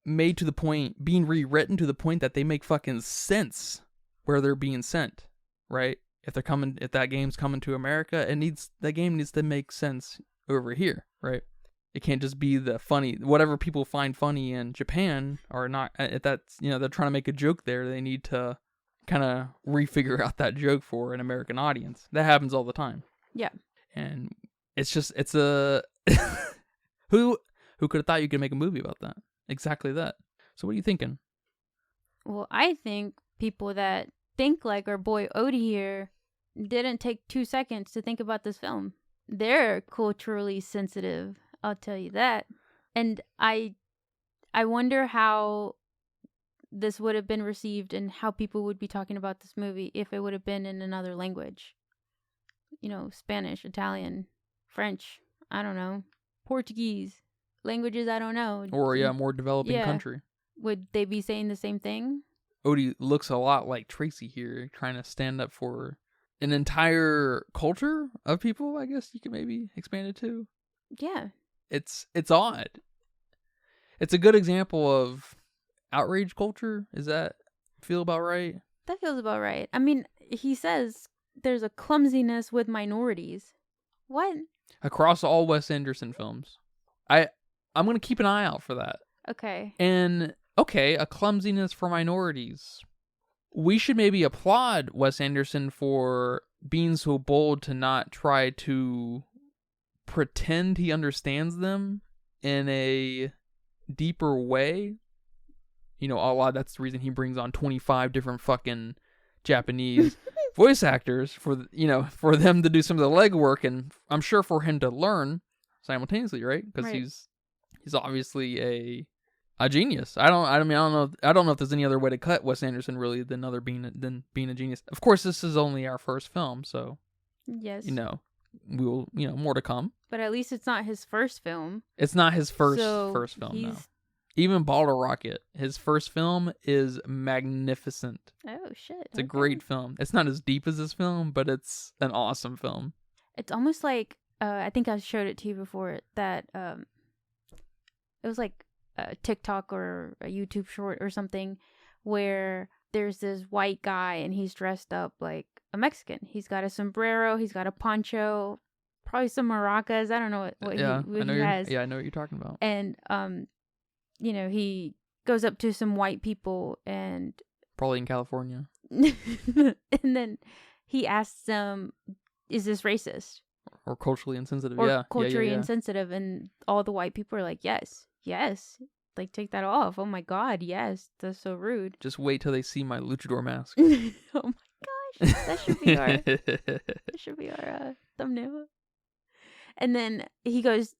made to the point, being rewritten to the point that they make fucking sense where they're being sent, right? If that game's coming to America, the game needs to make sense over here, right? It can't just be the funny, whatever people find funny in Japan or not. If that's, they're trying to make a joke there, they need to kind of refigure out that joke for an American audience. That happens all the time. Yeah. And it's a who could have thought you could make a movie about that? Exactly that. So what are you thinking? Well, I think people that think like our boy Odie here didn't take 2 seconds to think about this film. They're culturally sensitive, I'll tell you that. And I wonder how this would have been received and how people would be talking about this movie if it would have been in another language. Spanish, Italian, French, I don't know, Portuguese, languages I don't know. Or more developing country. Would they be saying the same thing? Odie looks a lot like Tracy here, trying to stand up for an entire culture of people, I guess you could maybe expand it to. Yeah. It's odd. It's a good example of outrage culture. Is that feel about right? That feels about right. I mean, he says there's a clumsiness with minorities. What? Across all Wes Anderson films. I'm going to keep an eye out for that. Okay. And, a clumsiness for minorities. We should maybe applaud Wes Anderson for being so bold to not try to pretend he understands them in a deeper way. A lot, that's the reason he brings on 25 different fucking Japanese voice actors for them to do some of the legwork, and I'm sure for him to learn simultaneously, right? Because he's obviously a genius. I don't know if there's any other way to cut Wes Anderson really than being a genius. Of course, this is only our first film, so yes, we will more to come. But at least it's not his first film. It's not his first film. No. Even Bottle Rocket, his first film, is magnificent. Oh, shit. It's a great film. It's not as deep as this film, but it's an awesome film. It's almost like, I think I showed it to you before, that it was like a TikTok or a YouTube short or something, where there's this white guy and he's dressed up like a Mexican. He's got a sombrero, he's got a poncho, probably some maracas. I don't know what he has. Yeah, I know what you're talking about. And, he goes up to some white people and... Probably in California. And then he asks them, is this racist? Or culturally insensitive, or culturally insensitive, and all the white people are like, yes, like, take that off. Oh my god, yes, that's so rude. Just wait till they see my luchador mask. Oh my gosh, that should be our thumbnail. And then he goes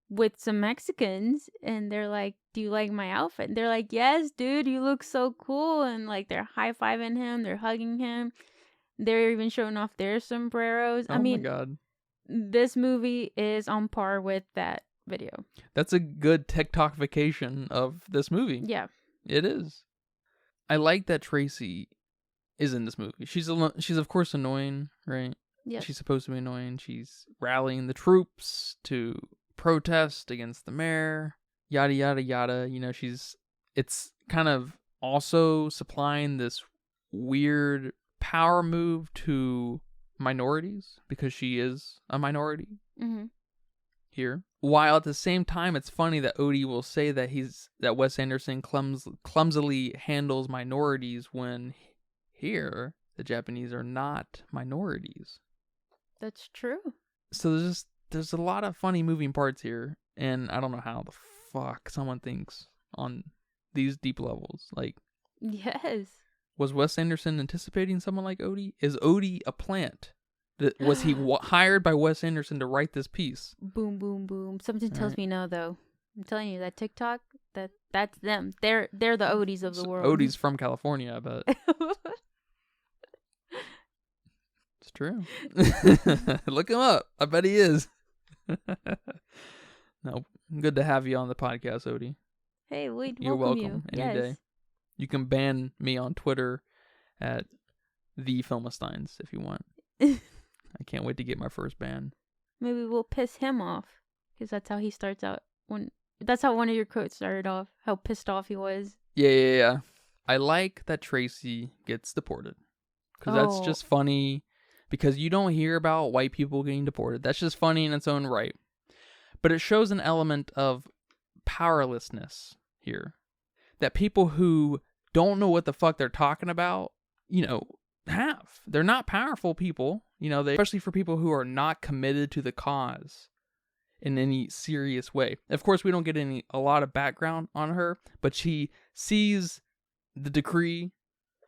with some Mexicans, and they're like, do you like my outfit? And they're like, yes, dude, you look so cool. And like, they're high-fiving him, they're hugging him, they're even showing off their sombreros. Oh my god, this movie is on par with that video. That's a good TikTokification of this movie. Yeah, it is. I like that Tracy is in this movie. She's of course annoying, right? Yes. She's supposed to be annoying. She's rallying the troops to protest against the mayor, yada yada yada. You know, it's kind of also supplying this weird power move to minorities because she is a minority Mm-hmm. here. While at the same time, it's funny that Odie will say that Wes Anderson clumsily handles minorities when here the Japanese are not minorities. That's true. So there's a lot of funny moving parts here, and I don't know how the fuck someone thinks on these deep levels. Like, Yes. was Wes Anderson anticipating someone like Odie? Is Odie a plant? Was he hired by Wes Anderson to write this piece? Boom, boom, boom. Something tells me no, though. I'm telling you, that TikTok, that's them. They're the Odies of the world. Odie's from California, but it's true. Look him up. I bet he is. No, good to have you on the podcast, Odie. Hey, You're welcome you. any day. You can ban me on Twitter at the Filmesteins if you want. I can't wait to get my first ban. Maybe we'll piss him off, because that's how he starts out. That's how one of your quotes started off. How pissed off he was. Yeah. I like that Tracy gets deported, because that's just funny. Because you don't hear about white people getting deported. That's just funny in its own right. But it shows an element of powerlessness here, that people who don't know what the fuck they're talking about, have. They're not powerful people, especially for people who are not committed to the cause in any serious way. Of course, we don't get a lot of background on her, but she sees the decree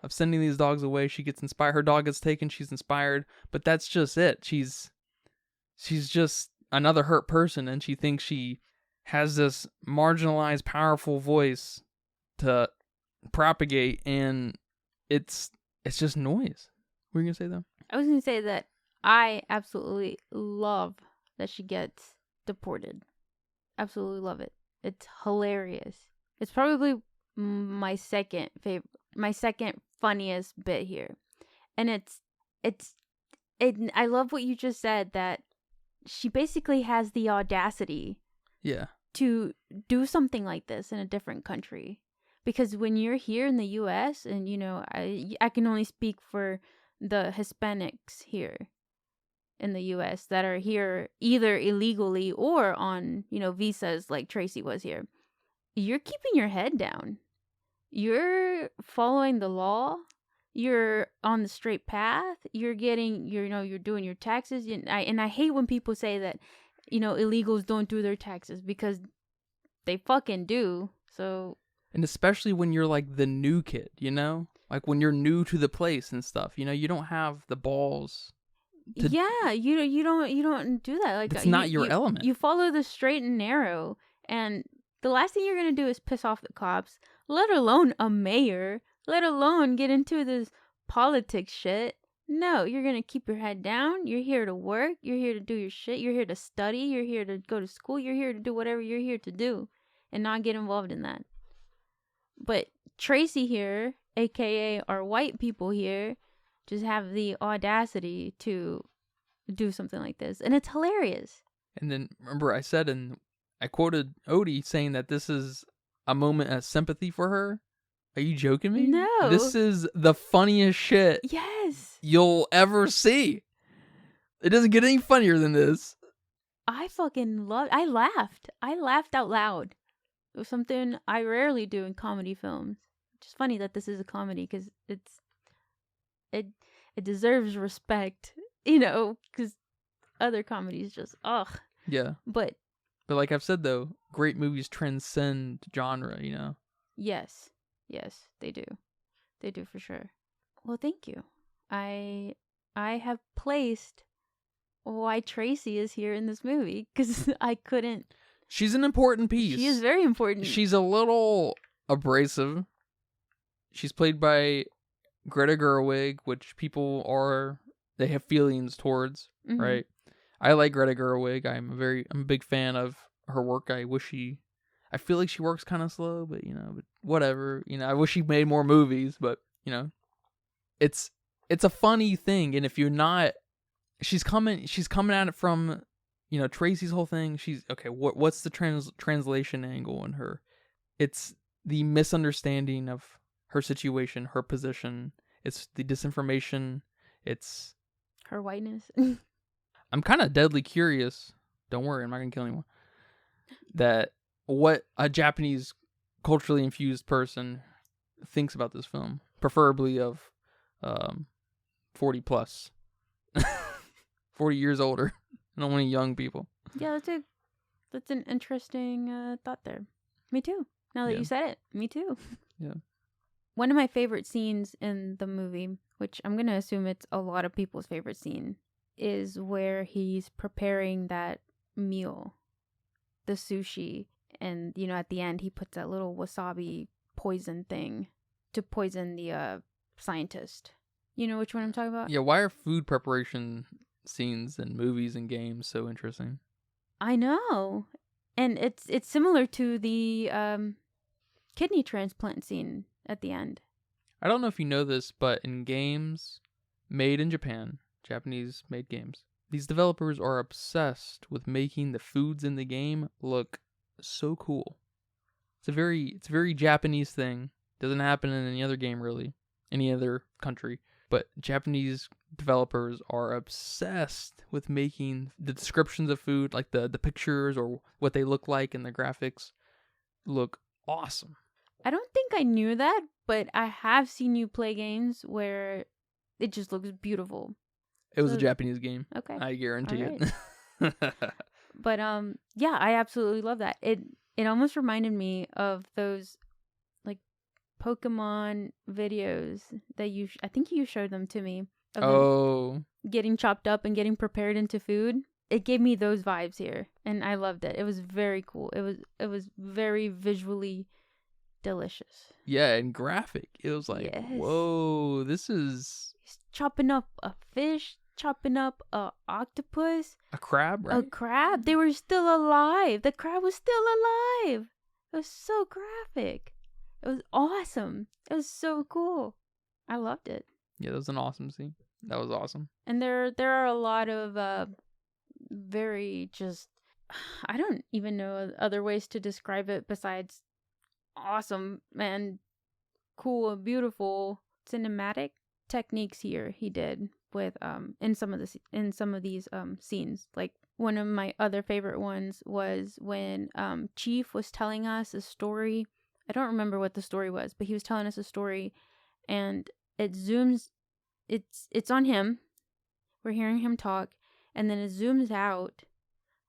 of sending these dogs away. She gets inspired. Her dog gets taken. She's inspired, but that's just it. She's just another hurt person, and she thinks she has this marginalized, powerful voice to propagate, and it's just noise. What were you gonna say though? I was gonna say that I absolutely love that she gets deported. Absolutely love it. It's hilarious. It's probably my second funniest bit here, and I love what you just said, that she basically has the audacity, to do something like this in a different country. Because when you're here in the U.S., and I can only speak for the Hispanics here in the U.S. that are here either illegally or on visas, like Tracy was here. You're keeping your head down. You're following the law. You're on the straight path. You're getting you're doing your taxes. And I hate when people say that illegals don't do their taxes, because they fucking do. So. And especially when you're like the new kid, like when you're new to the place and stuff, you don't have the balls. You don't do that. Like, it's not your element. You follow the straight and narrow, and the last thing you're gonna do is piss off the cops, let alone a mayor, let alone get into this politics shit. No, you're gonna keep your head down. You're here to work. You're here to do your shit. You're here to study. You're here to go to school. You're here to do whatever you're here to do, and not get involved in that. But Tracy here, aka our white people here, just have the audacity to do something like this. And it's hilarious. And then, remember, I quoted Odie saying that this is a moment of sympathy for her. Are you joking me? No. This is the funniest shit you'll ever see. It doesn't get any funnier than this. I laughed. I laughed out loud. It was something I rarely do in comedy films. It's just funny that this is a comedy, because it deserves respect, because other comedies just Yeah. But like I've said though, great movies transcend genre, Yes, they do. They do for sure. Well, thank you. I have placed why Tracy is here in this movie, because I couldn't. She's an important piece. She is very important. She's a little abrasive. She's played by Greta Gerwig, which they have feelings towards, right? I like Greta Gerwig. I'm a big fan of her work. I feel like she works kind of slow, but but whatever. I wish she made more movies, but it's a funny thing, and if you're not, she's coming at it from, Tracy's whole thing. She's okay. What's the translation angle in her? It's the misunderstanding of her situation, her position. It's the disinformation. It's Her whiteness. I'm kind of deadly curious. Don't worry, I'm not gonna kill anyone. That what a Japanese culturally infused person thinks about this film, preferably of 40 plus, 40 years older. I don't want any young people. Yeah, that's an interesting thought there. Me too. Now that Yeah. you said it, me too. Yeah. One of my favorite scenes in the movie, which I'm going to assume it's a lot of people's favorite scene, is where he's preparing that meal, the sushi, and at the end he puts that little wasabi poison thing to poison the scientist. You know which one I'm talking about? Yeah, why are food preparation scenes in movies and games so interesting? I know. And it's similar to the kidney transplant scene at the end. I don't know if you know this, but in games made in Japan, Japanese made games, these developers are obsessed with making the foods in the game look so cool. It's a very Japanese thing. Doesn't happen in any other game really, any other country. But Japanese developers are obsessed with making the descriptions of food, like the pictures or what they look like and the graphics, look awesome. I don't think I knew that, but I have seen you play games where it just looks beautiful. It was a Japanese game. Okay. I guarantee All it. But yeah, I absolutely love that. It almost reminded me of those like Pokemon videos that I think you showed them to me. Of them getting chopped up and getting prepared into food. It gave me those vibes here, and I loved it. It was very cool. It was very visually delicious. Yeah, and graphic. It was like, Yes. whoa, this is... He's chopping up a fish, chopping up a octopus. A crab, right? A crab. They were still alive. The crab was still alive. It was so graphic. It was awesome. It was so cool. I loved it. Yeah, that was an awesome scene. That was awesome. And there are a lot of very just... I don't even know other ways to describe it besides awesome and cool and beautiful cinematic techniques here he did with in some of these scenes. Like one of my other favorite ones was when Chief was telling us a story. I don't remember what the story was, but he was telling us a story, and it zooms. It's on him. We're hearing him talk, and then it zooms out.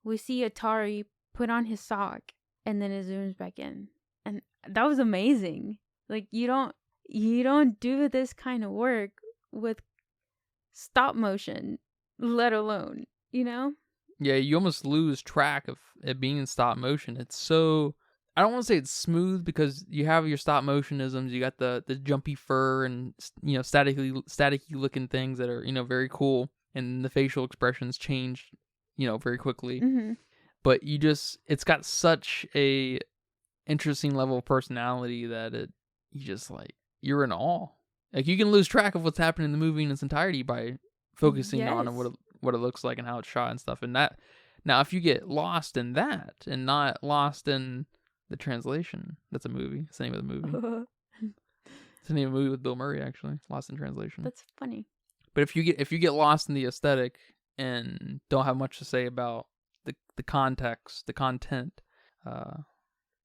We see Atari put on his sock, and then it zooms back in. And that was amazing. Like you don't do this kind of work with stop motion, let alone, Yeah, you almost lose track of it being in stop motion. It's so... I don't want to say it's smooth because you have your stop motionisms. You got the jumpy fur and staticky looking things that are very cool, and the facial expressions change very quickly. Mm-hmm. But it's got such a interesting level of personality that you're in awe. Like you can lose track of what's happening in the movie in its entirety by focusing on what it looks like and how it's shot and stuff. And that, now if you get lost in that and not lost in the translation, that's a movie. It's the name of the movie. It's the name of the movie with Bill Murray, actually. Lost in Translation. That's funny. But if you get lost in the aesthetic and don't have much to say about the context, the content,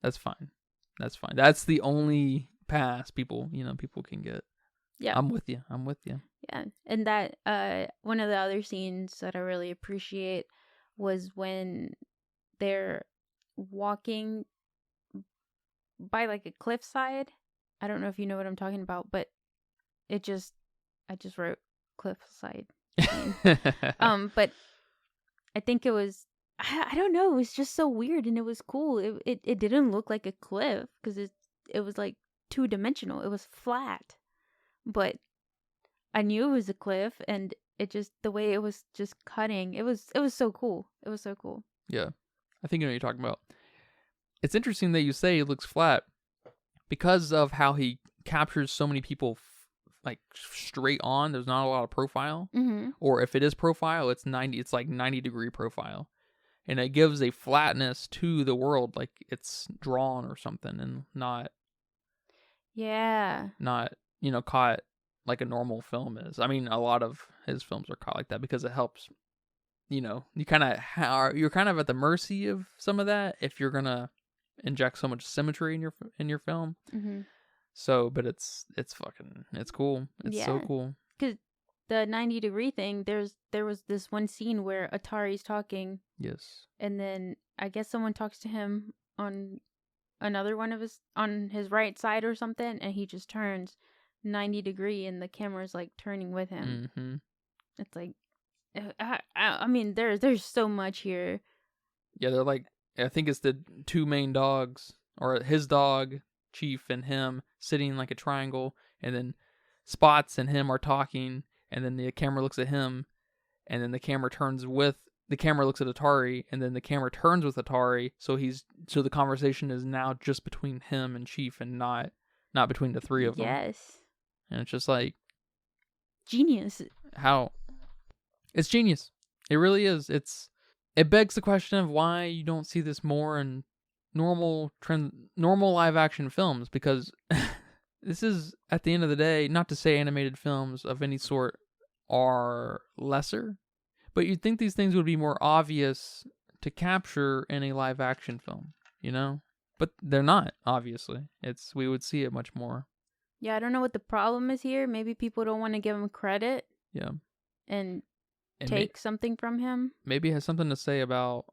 that's fine. That's fine. That's the only pass people can get. Yeah. I'm with you. Yeah. And that one of the other scenes that I really appreciate was when they're walking by like a cliffside. I don't know if you know what I'm talking about, but I just wrote cliffside scene. But I think it was, I don't know, it was just so weird and it was cool. It didn't look like a cliff because it was like 2-dimensional. It was flat. But I knew it was a cliff, and it just, the way it was just cutting, it was so cool. It was so cool. Yeah. I think you know what you're talking about. It's interesting that you say it looks flat because of how he captures so many people like straight on. There's not a lot of profile. Mm-hmm. Or if it is profile, it's 90. It's like 90-degree profile, and it gives a flatness to the world, like it's drawn or something, and not Yeah. caught like a normal film is. I mean, a lot of his films are caught like that because it helps. You kind of you're kind of at the mercy of some of that if you're gonna inject so much symmetry in your film. Mm-hmm. So, but it's cool. It's so Yeah. cool. Because the 90-degree thing, there was this one scene where Atari's talking, Yes. and then I guess someone talks to him on another one of on his right side or something, and he just turns 90-degree, and the camera's like turning with him. Mm-hmm. It's like, I mean, there's so much here. Yeah, they're like, I think it's the two main dogs, or his dog, Chief, and him sitting in like a triangle, and then Spots and him are talking, and then the camera looks at him, and then the camera looks at Atari, and then the camera turns with Atari, so the conversation is now just between him and Chief, and not between the three of them. Yes. And it's just like Genius. It's genius. It really is. It begs the question of why you don't see this more in normal live action films, because this is, at the end of the day, not to say animated films of any sort are lesser, but you'd think these things would be more obvious to capture in a live action film, But they're not, obviously. We would see it much more. Yeah, I don't know what the problem is here. Maybe people don't want to give him credit. Yeah. And take something from him. Maybe it has something to say about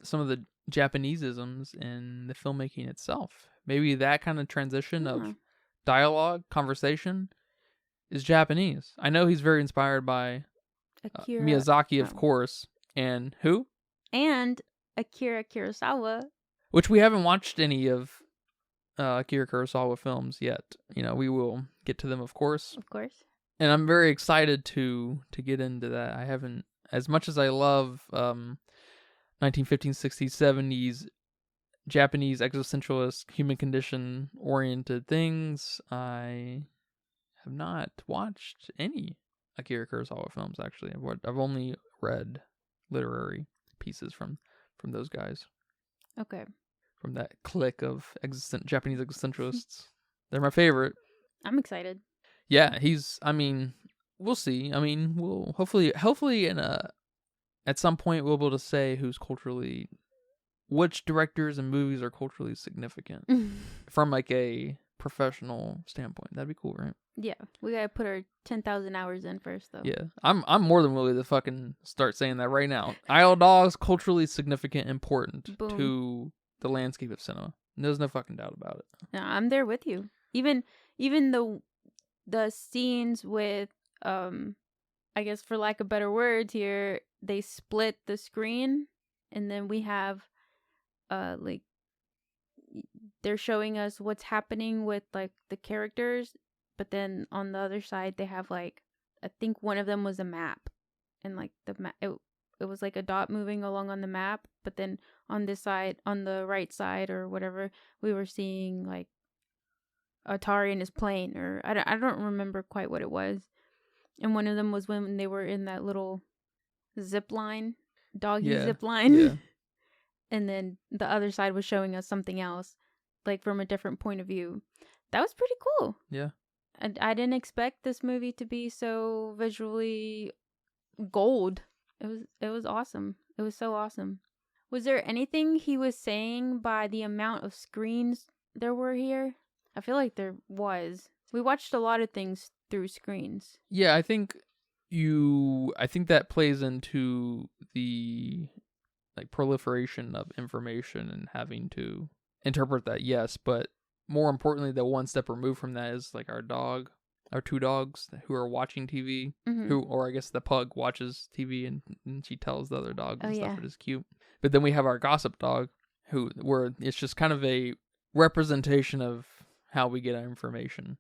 some of the Japaneseisms in the filmmaking itself. Maybe that kind of transition of dialogue, conversation is Japanese. I know he's very inspired by Miyazaki, of course. And who? And Akira Kurosawa. Which we haven't watched any of Akira Kurosawa films yet. We will get to them, of course. Of course. And I'm very excited to get into that. I haven't, as much as I love 1950s, 60s, 70s Japanese existentialist, human condition oriented things, I have not watched any Akira Kurosawa films. Actually, I've only read literary pieces from those guys. Okay. From that clique of Japanese existentialists, they're my favorite. I'm excited. Yeah, we'll see. We'll hopefully at some point we'll be able to say which directors and movies are culturally significant from like a professional standpoint. That'd be cool, right? Yeah, we gotta put our 10,000 hours in first, though. Yeah, I'm more than willing to fucking start saying that right now. Isle of Dogs, culturally significant, important to the landscape of cinema. There's no fucking doubt about it. No, I'm there with you. Even the scenes with I guess, for lack of better words here, they split the screen, and then we have like they're showing us what's happening with like the characters, but then on the other side they have like, I think one of them was a map, and like it was like a dot moving along on the map, but then on this side, on the right side or whatever, we were seeing like Atari in his plane, or I don't remember quite what it was. And one of them was when they were in that little zip line, zip line. Yeah. And then the other side was showing us something else, like from a different point of view. That was pretty cool. Yeah. And I didn't expect this movie to be so visually gold. It was awesome. It was so awesome. Was there anything he was saying by the amount of screens there were here? I feel like there was. We watched a lot of things through screens. Yeah, I think that plays into the like proliferation of information and having to interpret that, yes, but more importantly, the one step removed from that is like our two dogs who are watching TV, or I guess the pug watches TV and she tells the other dogs and stuff. It is cute. But then we have our gossip dog where it's just kind of a representation of how we get our information.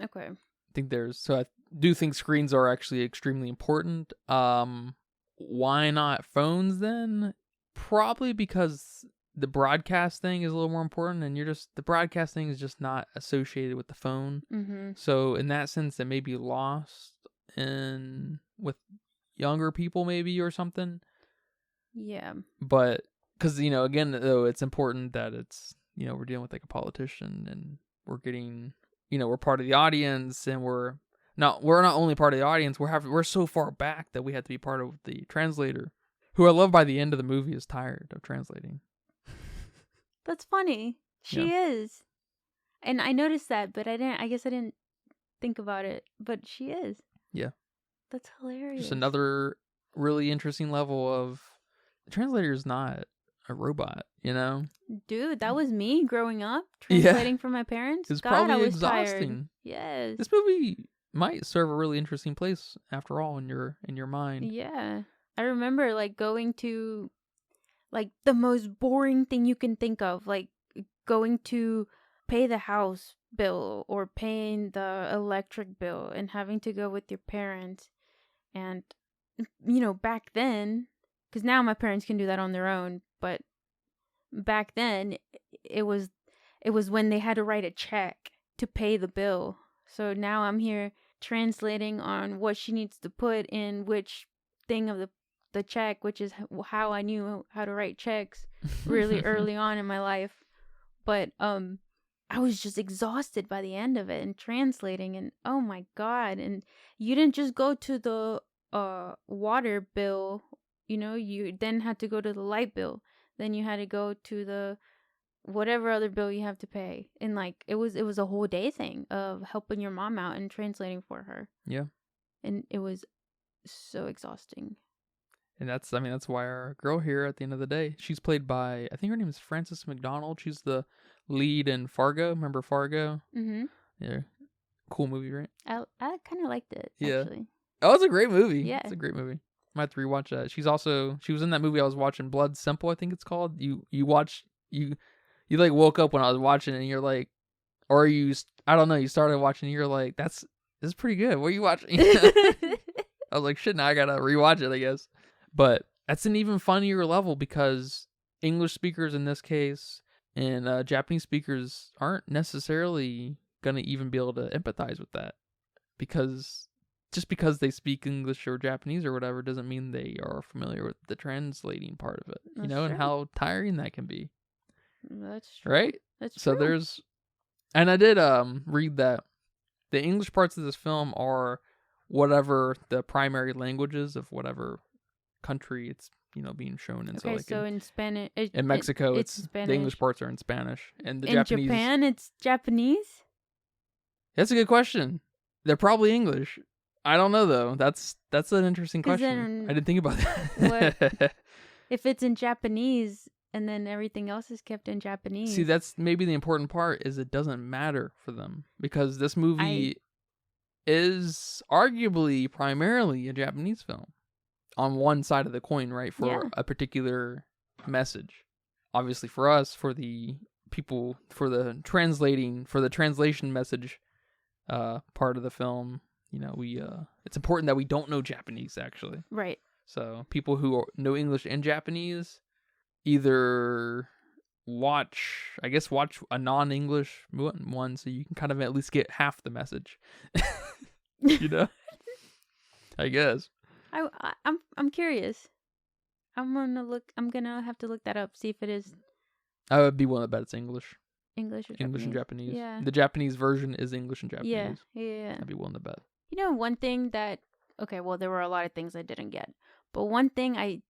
Okay. I do think screens are actually extremely important. Why not phones then? Probably because the broadcast thing is a little more important, and the broadcast thing is just not associated with the phone. Mm-hmm. So in that sense, it may be lost in with younger people maybe or something. Yeah. But because again though, it's important that it's we're dealing with like a politician, and we're getting we're part of the audience, and we're not only part of the audience, we're so far back that we have to be part of the translator, who I love by the end of the movie is tired of translating. That's funny. Yeah. She is. And I noticed that, but I guess I didn't think about it. But she is. Yeah. That's hilarious. Just another really interesting level of the translator is not a robot, Dude, that was me growing up, Yeah. translating for my parents. It's God, probably I was exhausting. tired. Yes. This movie might serve a really interesting place after all in your mind. Yeah. I remember like going to like the most boring thing you can think of, like going to pay the house bill or paying the electric bill and having to go with your parents. And back then, because now my parents can do that on their own, but back then it was when they had to write a check to pay the bill. So now I'm here translating on what she needs to put in which thing of the check, which is how I knew how to write checks really early on in my life. But I was just exhausted by the end of it and translating, and oh my god. And you didn't just go to the water bill, you then had to go to the light bill, then you had to go to the whatever other bill you have to pay. And like it was a whole day thing of helping your mom out and translating for her. Yeah. And it was so exhausting. And that's why our girl here at the end of the day, she's played by, I think her name is Frances McDonald. She's the lead in Fargo. Remember Fargo? Mm-hmm. Yeah. Cool movie, right? I kind of liked it, Yeah. actually. Oh, it's a great movie. Yeah. It's a great movie. Might have to rewatch that. She was in that movie I was watching, Blood Simple, I think it's called. You like woke up when I was watching it, and you're like, or I don't know, you started watching and you're like, this is pretty good. What are you watching? I was like, shit, now I gotta rewatch it, I guess. But that's an even funnier level because English speakers in this case and Japanese speakers aren't necessarily gonna even be able to empathize with that, because just because they speak English or Japanese or whatever doesn't mean they are familiar with the translating part of it, That's and true. how tiring that can be. That's true. Right? That's So true. and I did read that the English parts of this film are whatever the primary languages of whatever country it's being shown in. Okay, so in Spanish, in Mexico, it's the Spanish. English parts are in Spanish, and the in Japanese. Japan, it's Japanese. That's a good question. They're probably English. I don't know though. That's an interesting question. I didn't think about that. If it's in Japanese and then everything else is kept in Japanese. See, that's maybe the important part, is it doesn't matter for them, because this movie is arguably primarily a Japanese film on one side of the coin, right? For a particular message. Obviously for us, for the people, for the translation message part of the film, we it's important that we don't know Japanese, actually. Right. So people who know English and Japanese either watch a non-English one, so you can kind of at least get half the message. I guess. I'm curious. I'm gonna have to look that up, see if it is. I would be willing to bet it's English. English and Japanese. Yeah. The Japanese version is English and Japanese. Yeah. I'd be willing to bet. One thing that, okay, well, there were a lot of things I didn't get, but one thing I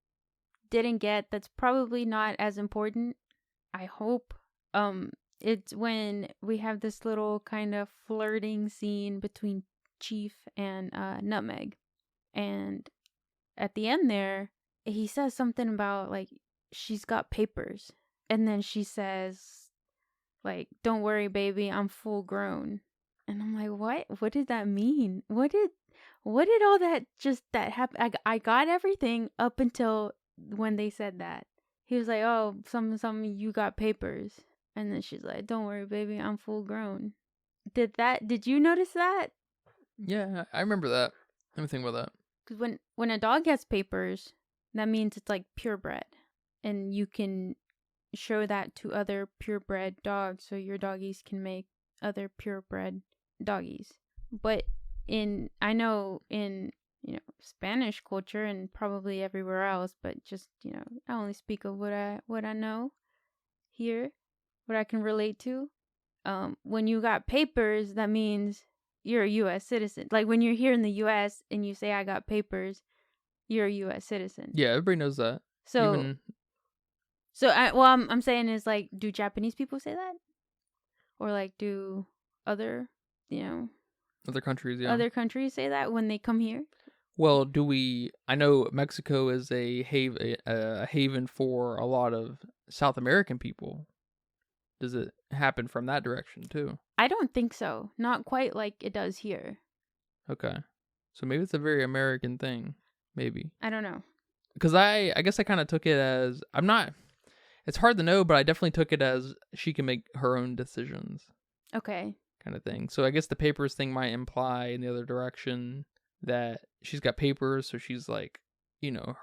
didn't get that's probably not as important, I hope, it's when we have this little kind of flirting scene between Chief and Nutmeg. And at the end there, he says something about, like, she's got papers. And then she says, like, don't worry, baby, I'm full grown. And I'm like, what did that mean? What did all that happen? I got everything up until when they said that. He was like, oh, some you got papers. And then she's like, don't worry, baby, I'm full grown. Did you notice that? Yeah, I remember that. Let me think about that. Because when a dog has papers, that means it's like purebred. And you can show that to other purebred dogs so your doggies can make other purebred doggies. But I know in, Spanish culture and probably everywhere else, but just, I only speak of what I know here, what I can relate to. When you got papers, that means you're a U.S. citizen. Like when you're here in the U.S. and you say I got papers, you're a U.S. citizen. Yeah, everybody knows that. So, Even I'm saying is like, do Japanese people say that, or like do other, other countries, yeah. other countries say that when they come here? Well, I know Mexico is a haven for a lot of South American people. Does it happen from that direction too? I don't think so. Not quite like it does here. Okay. So maybe it's a very American thing. Maybe. I don't know. Because I guess I kind of took it as, it's hard to know, but I definitely took it as she can make her own decisions. Okay. Kind of thing. So I guess the papers thing might imply in the other direction that she's got papers, so she's like,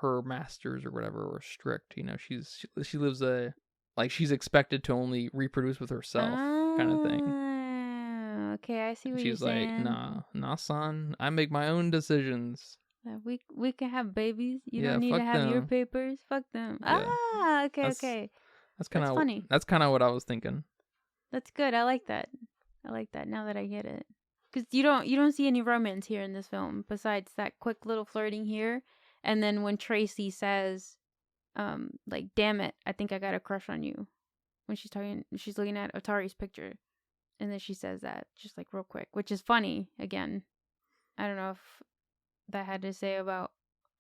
her masters or whatever are strict. She lives she's expected to only reproduce with herself, kind of thing. Okay, I see what She's you're saying. nah, son. I make my own decisions. We can have babies. You Yeah, don't need fuck to have your them. papers. Fuck them. Yeah. Okay, That's okay. That's kind of funny. That's kind of what I was thinking. That's good. I like that. Now that I get it. Because you don't see any romance here in this film besides that quick little flirting here, and then when Tracy says, like, damn it, I think I got a crush on you, when she's looking at Atari's picture, and then she says that just like real quick, which is funny. Again, I don't know if that had to say about,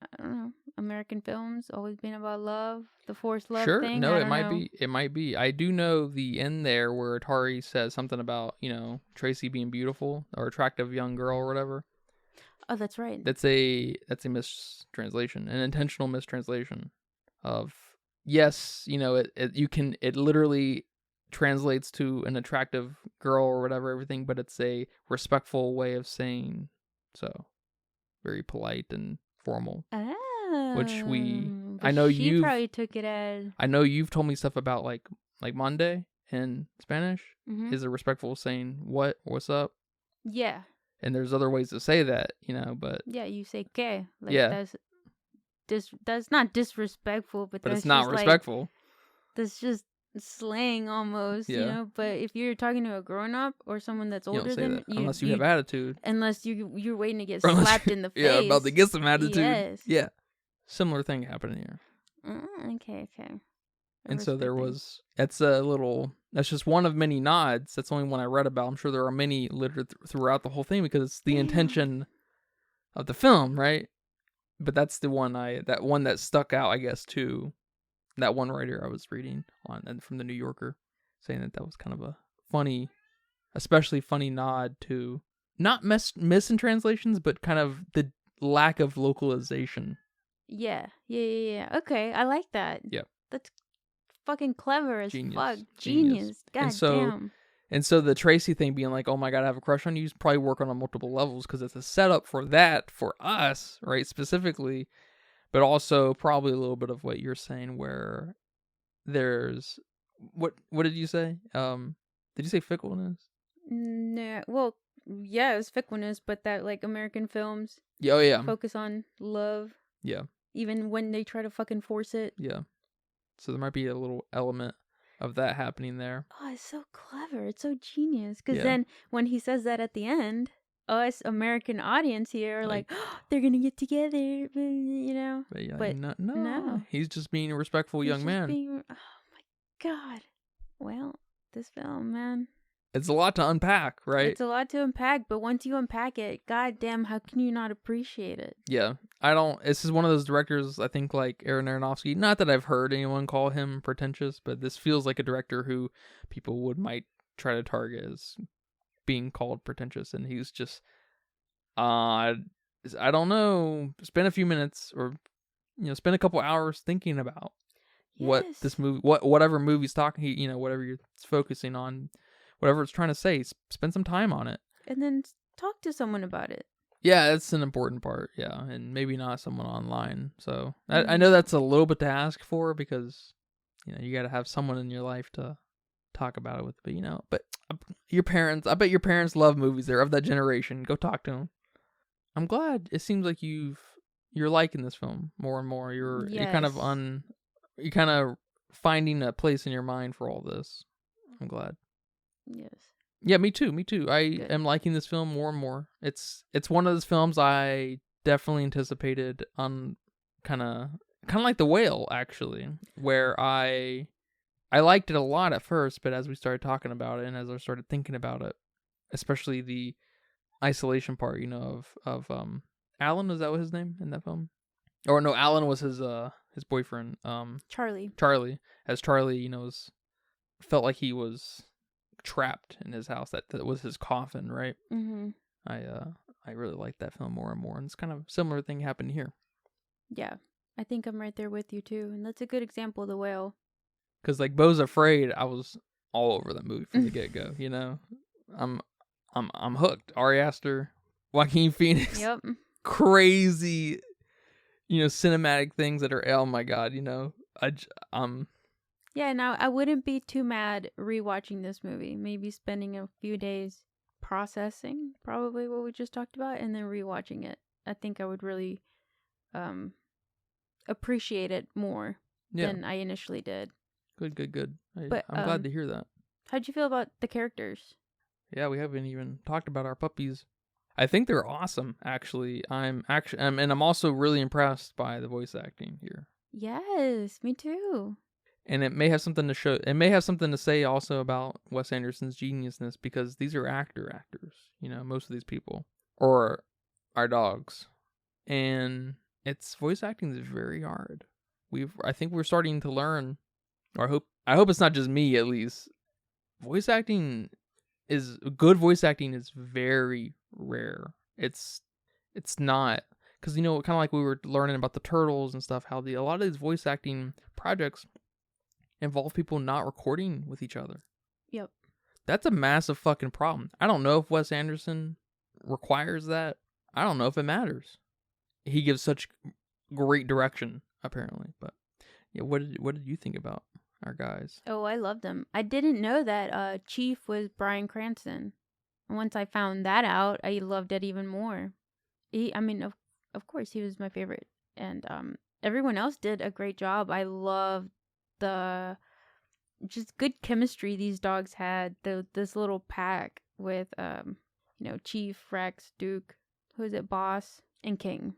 I don't know, American films always been about love, the forced love Sure, thing. no, I it don't might know. be. It might be. I do know the end there where Atari says something about Tracy being beautiful or attractive young girl or whatever. Oh, that's right. That's a mistranslation, an intentional mistranslation of, yes, it literally translates to an attractive girl or whatever, everything, but it's a respectful way of saying so. Very polite and formal. Oh, Which I know she probably took it as. I know you've told me stuff about like Monday in Spanish is a respectful saying what's up. Yeah. And there's other ways to say that, but yeah, you say que. Like, yeah, that's not disrespectful, but that's it's not just respectful. Like, that's just slang almost, Yeah. But if you're talking to a grown up or someone that's older than you, unless you have attitude, unless you're waiting to get slapped in the face. Yeah, about to get some attitude. Yes. Yeah. Similar thing happening here. Okay. And so that's just one of many nods. That's only one I read about. I'm sure there are many littered throughout the whole thing because it's the intention of the film, right? But that's the one that stuck out, I guess, to that one writer I was reading on, and from the New Yorker, saying that was kind of a funny, especially funny nod to not miss in translations, but kind of the lack of localization. Yeah. Okay, I like that. Yeah. That's fucking clever as fuck. Genius. God damn. And so the Tracy thing being like, oh my God, I have a crush on you, is probably working on multiple levels because it's a setup for that for us, right? Specifically, but also probably a little bit of what you're saying where there's, what did you say? Did you say fickleness? No, well, yeah, it's fickleness, but that like American films focus on love. Yeah. Even when they try to fucking force it. Yeah. So there might be a little element of that happening there. Oh, it's so clever. It's so genius. Because then when he says that at the end, us American audience here are like oh, they're going to get together, But no. He's just being a respectful young man. Oh, my God. Well, this film, man. It's a lot to unpack, right? It's a lot to unpack, but once you unpack it, goddamn, how can you not appreciate it? Yeah. This is one of those directors, I think, like Aaron Aronofsky. Not that I've heard anyone call him pretentious, but this feels like a director who people might try to target as being called pretentious. And he's just, I don't know, spend a few minutes or, spend a couple hours thinking about what this movie, whatever movie's talking, whatever you're focusing on, whatever it's trying to say, spend some time on it. And then talk to someone about it. Yeah, that's an important part, yeah. And maybe not someone online. So I know that's a little bit to ask for because, you got to have someone in your life to talk about it with. But your parents, I bet your parents love movies. They're of that generation. Go talk to them. I'm glad. It seems like you're liking this film more and more. You're you're kind of finding a place in your mind for all this. I'm glad. Yes. Yeah, me too. Me too. I Good. am liking this film more and more. It's one of those films I definitely anticipated on kind of like The Whale, actually, where I liked it a lot at first, but as we started talking about it and as I started thinking about it, especially the isolation part, of Alan, is that what his name in that film? Or no, Alan was his boyfriend. Charlie, as Charlie, felt like he was trapped in his house. That was his coffin, right? Mm-hmm. I really liked that film more and more, and it's kind of similar thing happened here. Yeah, I think I'm right there with you too, and that's a good example of The Whale. Because like Beau's Afraid, I was all over that movie from the get go. I'm hooked. Ari Aster, Joaquin Phoenix, Yep. crazy, cinematic things that are, oh my god, Yeah, now I wouldn't be too mad rewatching this movie. Maybe spending a few days processing probably what we just talked about and then rewatching it. I think I would really appreciate it more than I initially did. Good. But I'm glad to hear that. How'd you feel about the characters? Yeah, we haven't even talked about our puppies. I think they're awesome, actually. And I'm also really impressed by the voice acting here. Yes, me too. And it may have something to show. It may have something to say also about Wes Anderson's geniusness, because these are actors. Most of these people, or our dogs, and it's voice acting is very hard. I think we're starting to learn, or I hope it's not just me, at least. Good voice acting is very rare. It's not, because kind of like we were learning about the Turtles and stuff, how a lot of these voice acting projects involve people not recording with each other. Yep. That's a massive fucking problem. I don't know if Wes Anderson requires that. I don't know if it matters. He gives such great direction, apparently. But yeah, what did you think about our guys? Oh, I loved them. I didn't know that Chief was Bryan Cranston. Once I found that out, I loved it even more. Of course, he was my favorite, and everyone else did a great job. I loved the just good chemistry these dogs had. This little pack with Chief, Rex, Duke, who is it, Boss, and King.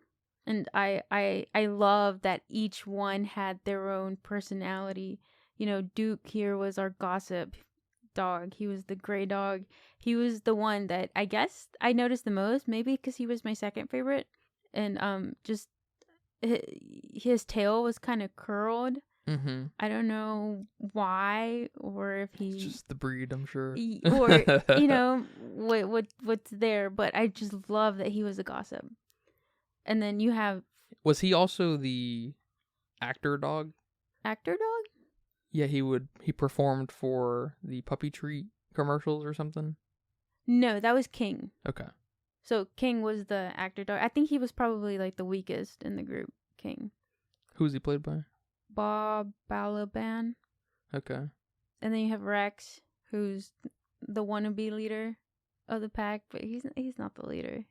And I love that each one had their own personality. Duke here was our gossip dog. He was the gray dog. He was the one that I guess I noticed the most, maybe because he was my second favorite. And just his tail was kind of curled. Mm-hmm. I don't know why, or if It's just the breed, I'm sure. Or what's there, but I just love that he was a gossip. And then you have, was he also the actor dog? Actor dog? Yeah, he performed for the puppy treat commercials or something. No, that was King. Okay. So King was the actor dog. I think he was probably like the weakest in the group. King. Who's he played by? Bob Balaban. Okay. And then you have Rex, who's the wannabe leader of the pack, but he's not the leader,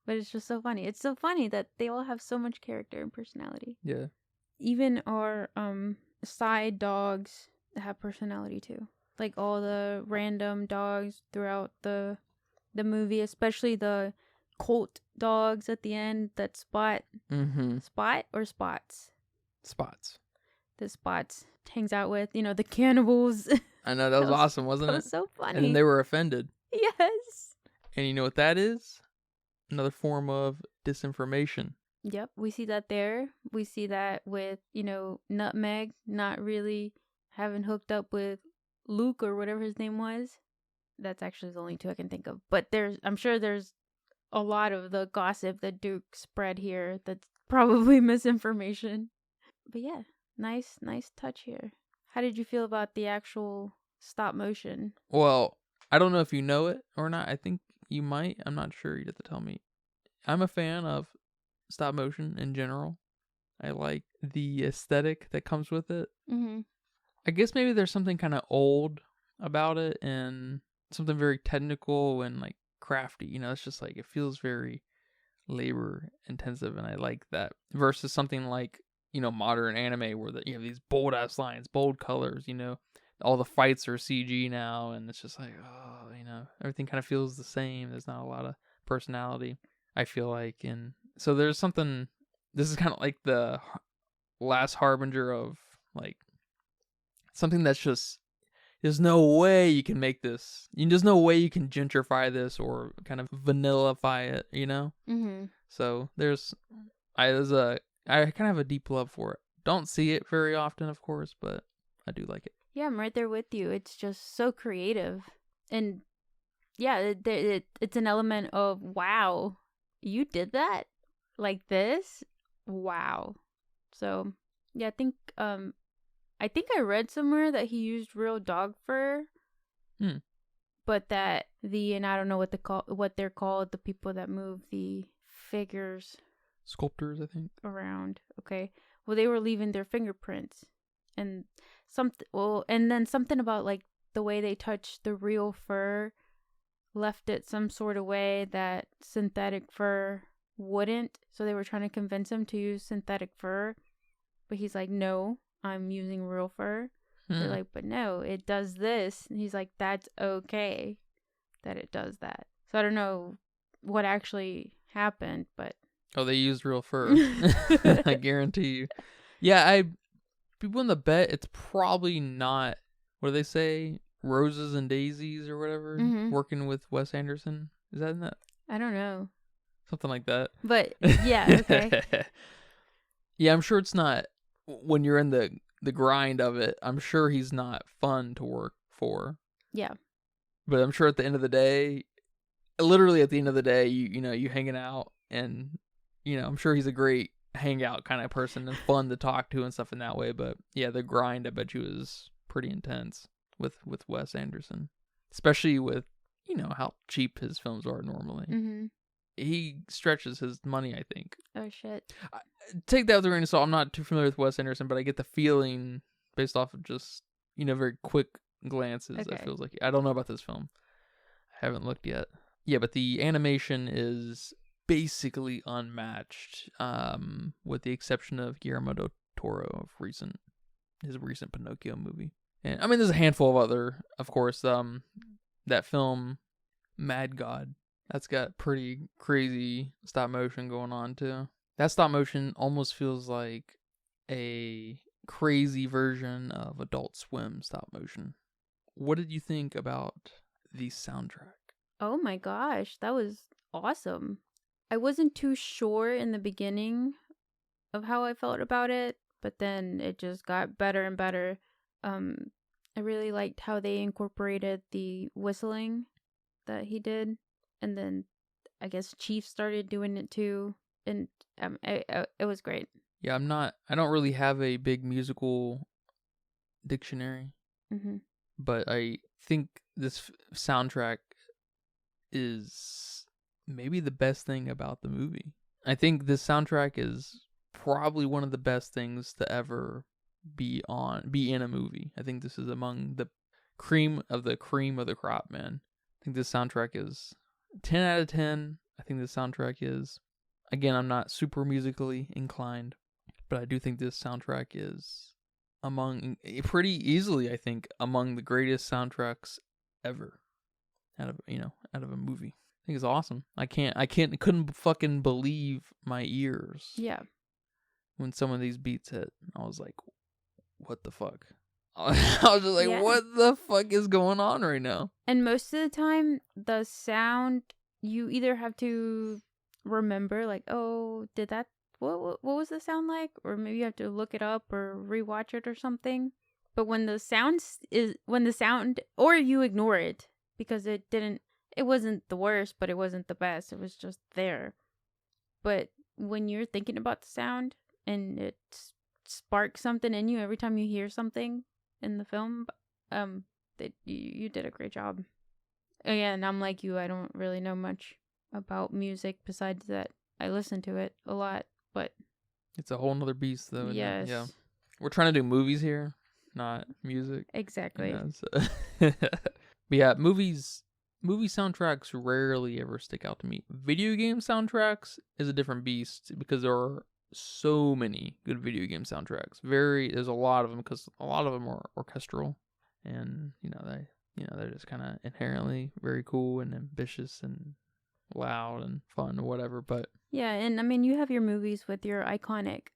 But it's just so funny. It's so funny that they all have so much character and personality. Yeah. Even our side dogs have personality too. Like all the random dogs throughout the movie, especially the cult dogs at the end that Spot. Mm-hmm. Spot or Spots? Spots. The Spots hangs out with, the cannibals. I know, that was awesome, wasn't it? That was so funny. And then they were offended. Yes. And you know what that is? Another form of disinformation. Yep, we see that there. We see that with, Nutmeg not really having hooked up with Luke or whatever his name was. That's actually the only two I can think of. But I'm sure there's a lot of the gossip that Duke spread here that's probably misinformation. But yeah, nice touch here. How did you feel about the actual stop motion? Well, I don't know if you know it or not. I think you might. I'm not sure. You'd have to tell me. I'm a fan of stop motion in general. I like the aesthetic that comes with it. Mm-hmm. I guess maybe there's something kind of old about it and something very technical and like crafty. You know, it's just like it feels very labor intensive, and I like that versus something like modern anime where you have these bold ass lines, bold colors. All the fights are CG now, and it's just like everything kind of feels the same. There's not a lot of personality, I feel like, and so there's something. This is kind of like the last harbinger of like something that's just there's no way you can make this. There's no way you can gentrify this or kind of vanillify it. Mm-hmm. So I kind of have a deep love for it. Don't see it very often, of course, but I do like it. Yeah, I'm right there with you. It's just so creative. And yeah, it's an element of, wow, you did that? Like this? Wow. So, yeah, I think I read somewhere that he used real dog fur. But that and I don't know what they're called, the people that move the figures, sculptors, I think, around. Okay. Well, they were leaving their fingerprints and and then something about like the way they touched the real fur left it some sort of way that synthetic fur wouldn't. So they were trying to convince him to use synthetic fur, but he's like, "No, I'm using real fur." They're like, "But no, it does this." And he's like, "That's okay that it does that." So I don't know what actually happened, but they used real fur. I guarantee you. Yeah, people in the bet it's probably not. What do they say? Roses and daisies or whatever. Mm-hmm. Working with Wes Anderson. Is that in that? I don't know. Something like that. But yeah, okay. Yeah, I'm sure it's not when you're in the grind of it. I'm sure he's not fun to work for. Yeah. But I'm sure at the end of the day, literally at the end of the day, you hanging out and I'm sure he's a great hangout kind of person and fun to talk to and stuff in that way. But yeah, the grind I bet you is pretty intense with Wes Anderson, especially with how cheap his films are normally. Mm-hmm. He stretches his money, I think. Oh shit. Take that with a grain of salt. I'm not too familiar with Wes Anderson, but I get the feeling based off of just very quick glances. Okay. That feels like I don't know about this film. I haven't looked yet. Yeah, but the animation is basically unmatched, with the exception of Guillermo del Toro of his recent Pinocchio movie. And I mean, there's a handful of other, of course. That film, Mad God, that's got pretty crazy stop motion going on too. That stop motion almost feels like a crazy version of Adult Swim stop motion. What did you think about the soundtrack? Oh my gosh, that was awesome. I wasn't too sure in the beginning of how I felt about it, but then it just got better and better. I really liked how they incorporated the whistling that he did, and then I guess Chief started doing it too, and it was great. Yeah, I don't really have a big musical dictionary, but I think this soundtrack is maybe the best thing about the movie. I think this soundtrack is probably one of the best things to ever be in a movie. I think this is among the cream of the crop, man. I think this soundtrack is 10 out of 10. I think this soundtrack is, again, I'm not super musically inclined, but I do think this soundtrack is pretty easily, I think, among the greatest soundtracks ever out of a movie. I think it's awesome. Couldn't fucking believe my ears. Yeah. When some of these beats hit, I was like, what the fuck? I was just like, what the fuck is going on right now? And most of the time, the sound, you either have to remember, like, oh, what was the sound like? Or maybe you have to look it up or rewatch it or something. But when the sound, or you ignore it because it wasn't the worst, but it wasn't the best. It was just there. But when you're thinking about the sound and it sparks something in you every time you hear something in the film, that you did a great job. Again, I'm like you, I don't really know much about music besides that I listen to it a lot, but it's a whole nother beast though. Yes. Yeah. We're trying to do movies here. not music. Exactly. So. But yeah, movie soundtracks rarely ever stick out to me. Video game soundtracks is a different beast because there are so many good video game soundtracks. There's a lot of them because a lot of them are orchestral, and they're just kind of inherently very cool and ambitious and loud and fun or whatever. But Yeah, and I mean, you have your movies with your iconic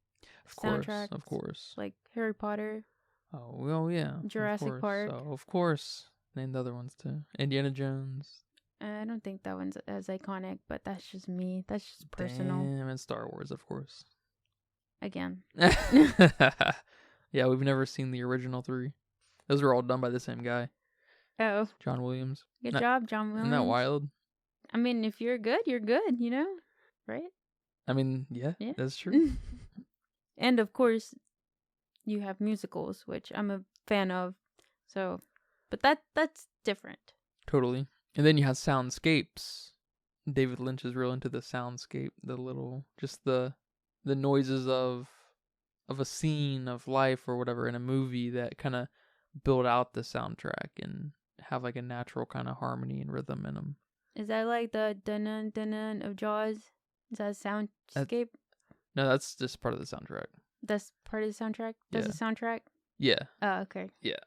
soundtracks, of course, like Harry Potter. Oh well, yeah, Jurassic Park. So of course, name the other ones too. Indiana Jones. I don't think that one's as iconic, but that's just me. That's just personal. Damn, and Star Wars, of course. Again. Yeah, we've never seen the original 3. Those were all done by the same guy. Oh. John Williams. Good job, John Williams. Isn't that wild? I mean, if you're good, you're good, right? I mean, yeah. That's true. And of course, you have musicals, which I'm a fan of. So, but that's different. Totally. And then you have soundscapes. David Lynch is real into the soundscape, the noises of a scene of life or whatever in a movie that kind of build out the soundtrack and have like a natural kind of harmony and rhythm in them. Is that like the dun dun of Jaws? Is that a soundscape? No, that's just part of the soundtrack. That's part of the soundtrack? That's a soundtrack? Yeah. Oh, okay. Yeah.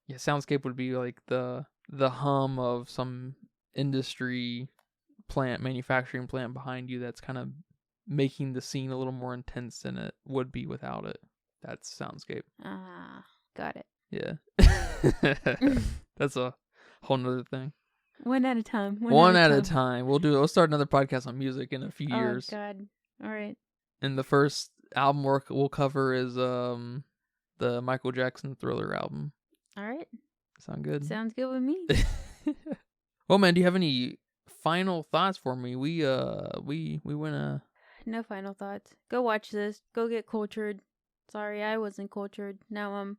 Yeah, soundscape would be like the hum of some industry manufacturing plant behind you that's kind of making the scene a little more intense than it would be without it. That's soundscape. Ah, got it. Yeah. That's a whole nother thing. One at a time. One at a time. We'll start another podcast on music in a few years. Oh God. All right. And the first album we'll cover is the Michael Jackson Thriller album. All right. Sound good? Sounds good with me. Well, man, do you have any final thoughts for me? We went No final thoughts. Go watch this. Go get cultured. Sorry, I wasn't cultured. Now I'm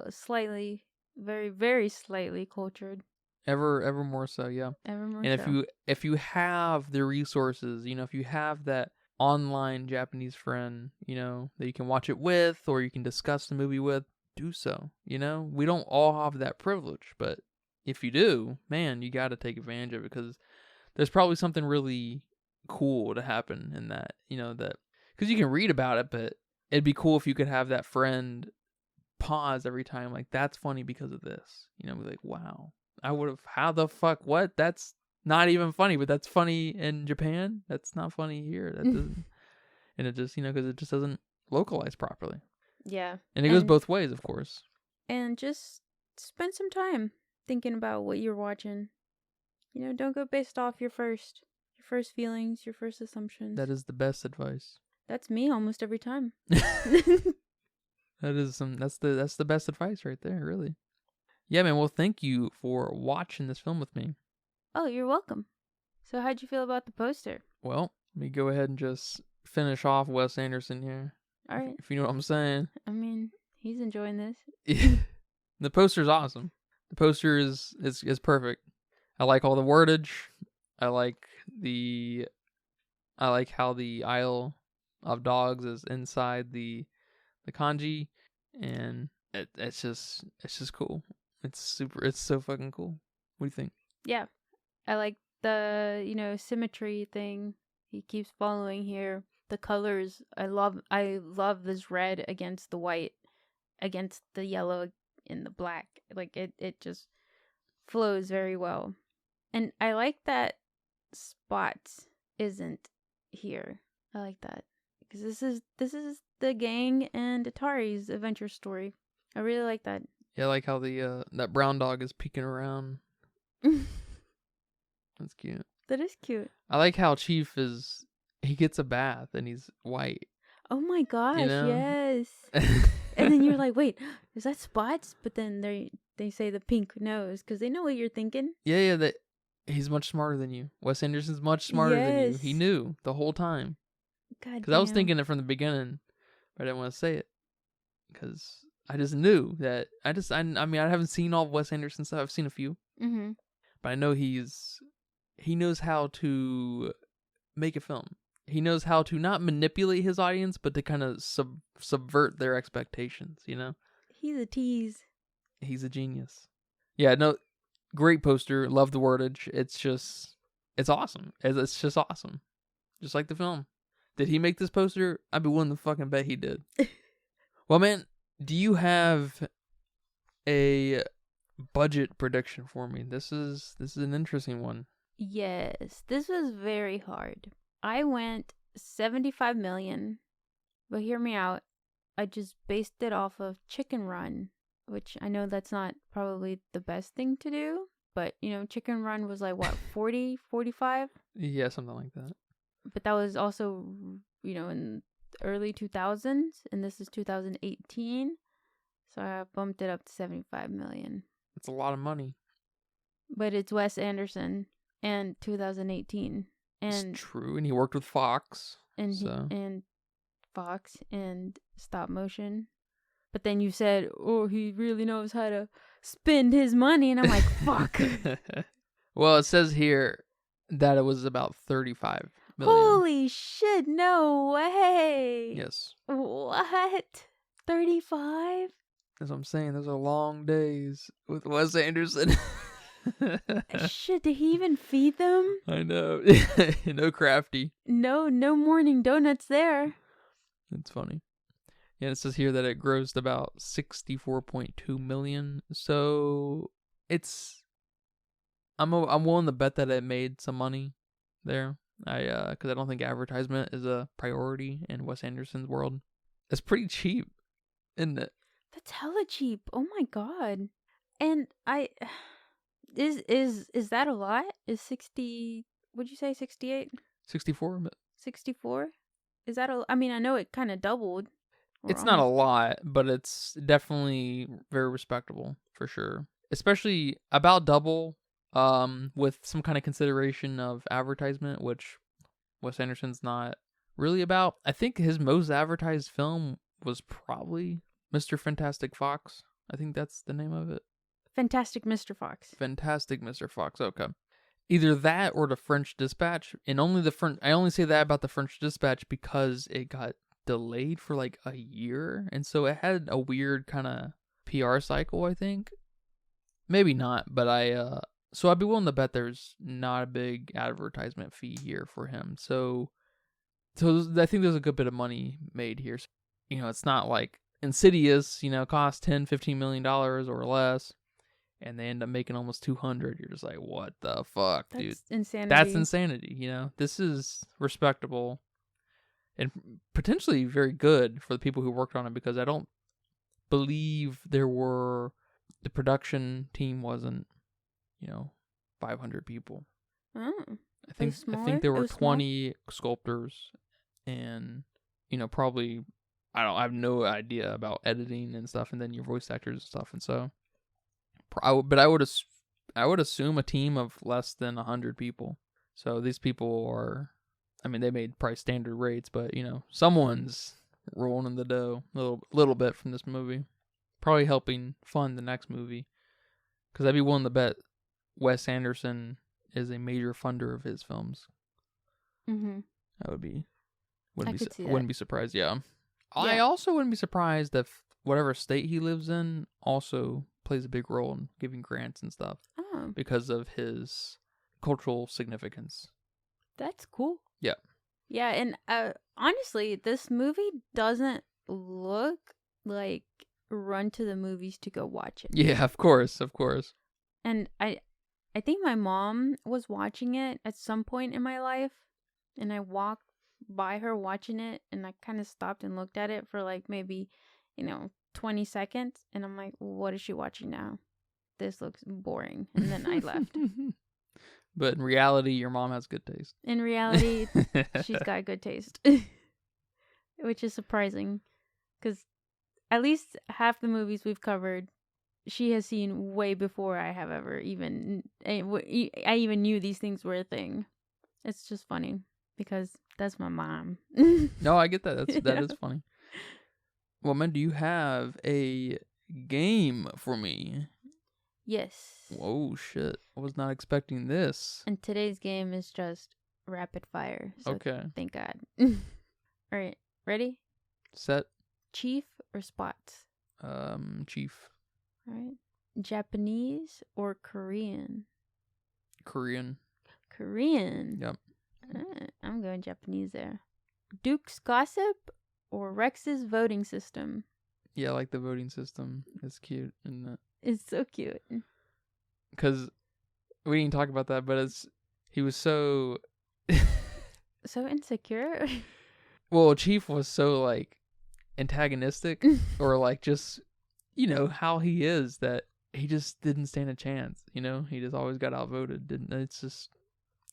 slightly, very, very slightly cultured. Ever more so, yeah. Ever more and so. if you have the resources, if you have that online Japanese friend, that you can watch it with or you can discuss the movie with, do so. We don't all have that privilege, but if you do, man, you got to take advantage of it because there's probably something really cool to happen in that, that because you can read about it, but it'd be cool if you could have that friend pause every time, like, that's funny because of this, be like, wow, I would have, how the fuck, what? That's not even funny, but that's funny in Japan. That's not funny here. That doesn't, and it just, because it just doesn't localize properly. Yeah. And it goes both ways, of course. And just spend some time thinking about what you're watching. Don't go based off your first feelings, your first assumptions. That is the best advice. That's me almost every time. That's the best advice right there, really. Yeah, man. Well, thank you for watching this film with me. Oh, you're welcome. So how'd you feel about the poster? Well, let me go ahead and just finish off Wes Anderson here. All right. If you know what I'm saying. I mean, he's enjoying this. The poster's awesome. The poster is perfect. I like all the wordage. I like how the Isle of Dogs is inside the kanji, and it's just cool. It's so fucking cool. What do you think? Yeah. I like the, symmetry thing he keeps following here. The colors, I love this red against the white, against the yellow and the black. Like it just flows very well. And I like that Spots isn't here. I like that because this is the gang and Atari's adventure story. I really like that. Yeah, I like how the that brown dog is peeking around. That's cute. That is cute. I like how Chief he gets a bath and he's white. Oh my gosh, yes. And then you're like, wait, is that Spots? But then they say the pink nose because they know what you're thinking. Yeah, he's much smarter than you. Wes Anderson's much smarter than you. He knew the whole time. God, because I was thinking it from the beginning, but I didn't want to say it because I just knew that I mean, I haven't seen all of Wes Anderson stuff. I've seen a few, but I know he knows how to make a film. He knows how to not manipulate his audience, but to kind of subvert their expectations. He's a tease. He's a genius. Yeah, no, great poster. Love the wordage. It's awesome. It's just awesome. Just like the film. Did he make this poster? I'd be willing to fucking bet he did. Well, man, do you have a budget prediction for me? This is an interesting one. Yes, this was very hard. I went 75 million, but hear me out. I just based it off of Chicken Run, which I know that's not probably the best thing to do, but Chicken Run was like what, 40, 45? Yeah, something like that. But that was also, in the early 2000s, and this is 2018. So I bumped it up to 75 million. It's a lot of money. But it's Wes Anderson and 2018. And it's true, and he worked with Fox. And Fox and stop motion. But then you said, oh, he really knows how to spend his money, and I'm like, fuck. Well, it says here that it was about 35 million. Holy shit, no way. Yes. What? 35? That's what I'm saying. Those are long days with Wes Anderson. Shit, did he even feed them? I know. No crafty. No morning donuts there. It's funny. Yeah, it says here that it grossed about 64.2 million. So I'm willing to bet that it made some money there. Because I don't think advertisement is a priority in Wes Anderson's world. It's pretty cheap, isn't it? That's hella cheap. Oh my god. And is that a lot? Is 60? What'd you say? 68? 64. 64? Is that I mean, I know it kind of doubled. It's not a lot, but it's definitely very respectable for sure. Especially about double, with some kind of consideration of advertisement, which Wes Anderson's not really about. I think his most advertised film was probably Mr. Fantastic Fox. I think that's the name of it. Fantastic Mr. Fox. Fantastic Mr. Fox. Okay. Either that or the French Dispatch. And I only say that about the French Dispatch because it got delayed for like a year. And so it had a weird kind of PR cycle, I think. Maybe not, but so I'd be willing to bet there's not a big advertisement fee here for him. So I think there's a good bit of money made here. It's not like Insidious, cost $10-15 million or less, and they end up making almost 200. You're just like, what the fuck, dude? That's insanity. That's insanity. This is respectable and potentially very good for the people who worked on it, because I don't believe the production team wasn't, 500 people. Oh, I think there were 20 sculptors, and probably I have no idea about editing and stuff, and then your voice actors and stuff, and so I would assume a team of less than 100 people. So these people are, they made probably standard rates, but someone's rolling in the dough a little bit from this movie, probably helping fund the next movie, because I'd be willing to bet Wes Anderson is a major funder of his films. Mm-hmm. Wouldn't be surprised. Yeah. I also wouldn't be surprised if whatever state he lives in also plays a big role in giving grants and stuff. Oh. Because of his cultural significance. That's cool. Yeah. Yeah, and honestly, this movie doesn't look like run to the movies to go watch it. Yeah, of course. And I think my mom was watching it at some point in my life, and I walked by her watching it, and I kind of stopped and looked at it for like maybe 20 seconds, and I'm like, what is she watching now? This looks boring. And then I left. But in reality, your mom has good taste. In reality, she's got good taste. Which is surprising, because at least half the movies we've covered, she has seen way before I have ever even I even knew these things were a thing. It's just funny because that's my mom. No, I get that. That is funny. Well, man, do you have a game for me? Yes. Whoa, shit. I was not expecting this. And today's game is just rapid fire. So okay. Thank God. All right. Ready? Set. Chief or Spots? Chief. All right. Japanese or Korean? Korean. Korean. Yep. I'm going Japanese there. Duke's gossip or Rex's voting system? Yeah, I like the voting system. It's cute, isn't it? It's so cute. Because we didn't talk about that, but he was so... So insecure. Well, Chief was so, like, antagonistic, or, like, just, you know, how he is, that he just didn't stand a chance, you know? He just always got outvoted. It's just...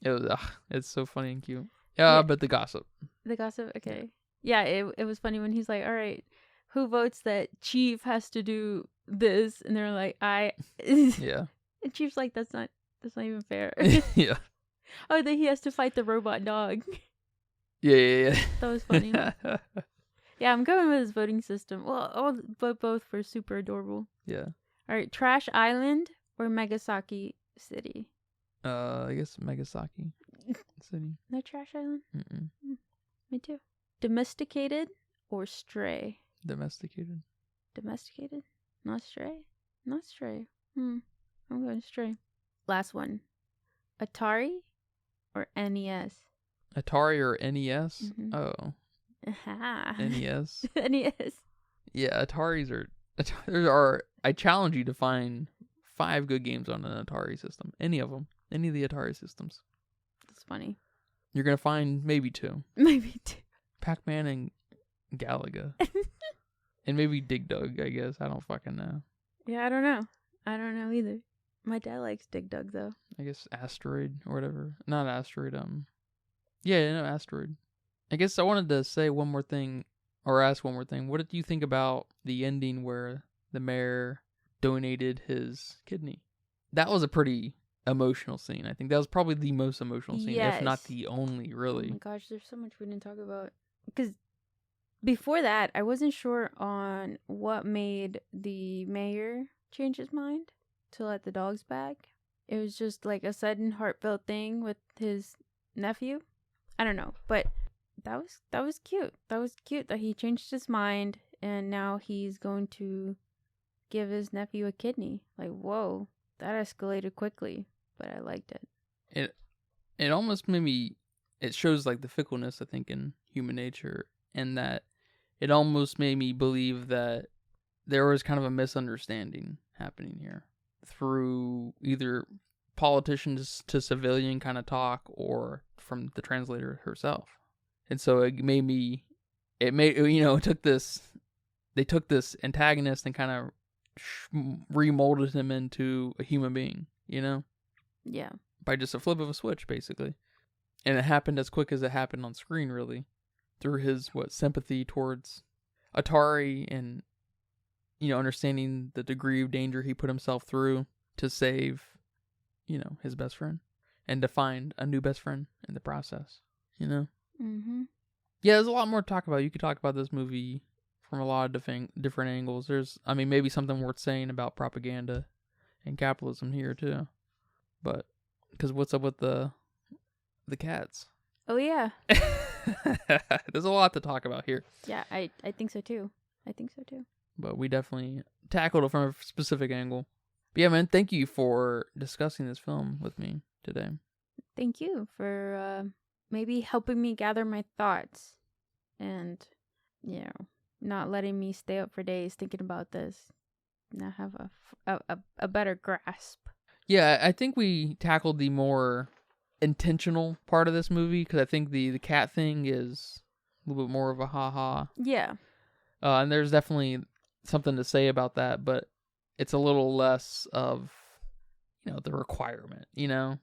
it's so funny and cute. Yeah. But the gossip. The gossip, okay. Yeah, it was funny when he's like, all right, who votes that Chief has to do this? And they're like, I. Yeah. And Chief's like, that's not even fair. Yeah. Oh, that he has to fight the robot dog. Yeah. That was funny. Yeah, I'm going with his voting system. Well, but both were super adorable. Yeah. All right, Trash Island or Megasaki City? I guess Megasaki City. No Trash Island? Mm-mm. Me too. Domesticated or Stray? Domesticated. Domesticated? Not Stray? Not Stray. I'm going Stray. Last one. Atari or NES? Atari or NES? Mhm. Oh. Aha. NES. NES. Yeah, Ataris are... I challenge you to find 5 good games on an Atari system. Any of them. Any of the Atari systems. That's funny. You're going to find maybe 2. Maybe 2. Pac-Man and Galaga. And maybe Dig Dug, I guess. I don't fucking know. Yeah, I don't know. I don't know either. My dad likes Dig Dug, though. I guess Asteroid or whatever. Not Asteroid, Yeah, no, Asteroid. I guess I wanted to say one more thing, or ask one more thing. What did you think about the ending where the mayor donated his kidney? That was a pretty emotional scene. I think that was probably the most emotional scene, if not Yes. the only, really. Oh my gosh, there's so much we didn't talk about. Because before that, I wasn't sure on what made the mayor change his mind to let the dogs back. It was just like a sudden heartfelt thing with his nephew. I don't know, but that was cute. That was cute that he changed his mind and now he's going to give his nephew a kidney. Like, whoa, that escalated quickly, but I liked it. It almost made me... It shows, like, the fickleness, I think, in human nature, and that it almost made me believe that there was kind of a misunderstanding happening here through either politicians to civilian kind of talk or from the translator herself. And so it took this antagonist and kind of remolded him into a human being, you know? Yeah. By just a flip of a switch, basically. And it happened as quick as it happened on screen, really. Through his, sympathy towards Atari and, understanding the degree of danger he put himself through to save, his best friend. And to find a new best friend in the process, Mm-hmm. Yeah, there's a lot more to talk about. You could talk about this movie from a lot of different angles. There's, maybe something worth saying about propaganda and capitalism here, too. But, because what's up with the cats? Oh, yeah. There's a lot to talk about here. Yeah, I think so, too. But we definitely tackled it from a specific angle. But yeah, man, thank you for discussing this film with me today. Thank you for maybe helping me gather my thoughts and, not letting me stay up for days thinking about this. Now have a better grasp. Yeah, I think we tackled the more intentional part of this movie, because I think the cat thing is a little bit more of a ha-ha. Yeah. And there's definitely something to say about that, but it's a little less of, the requirement, Yeah,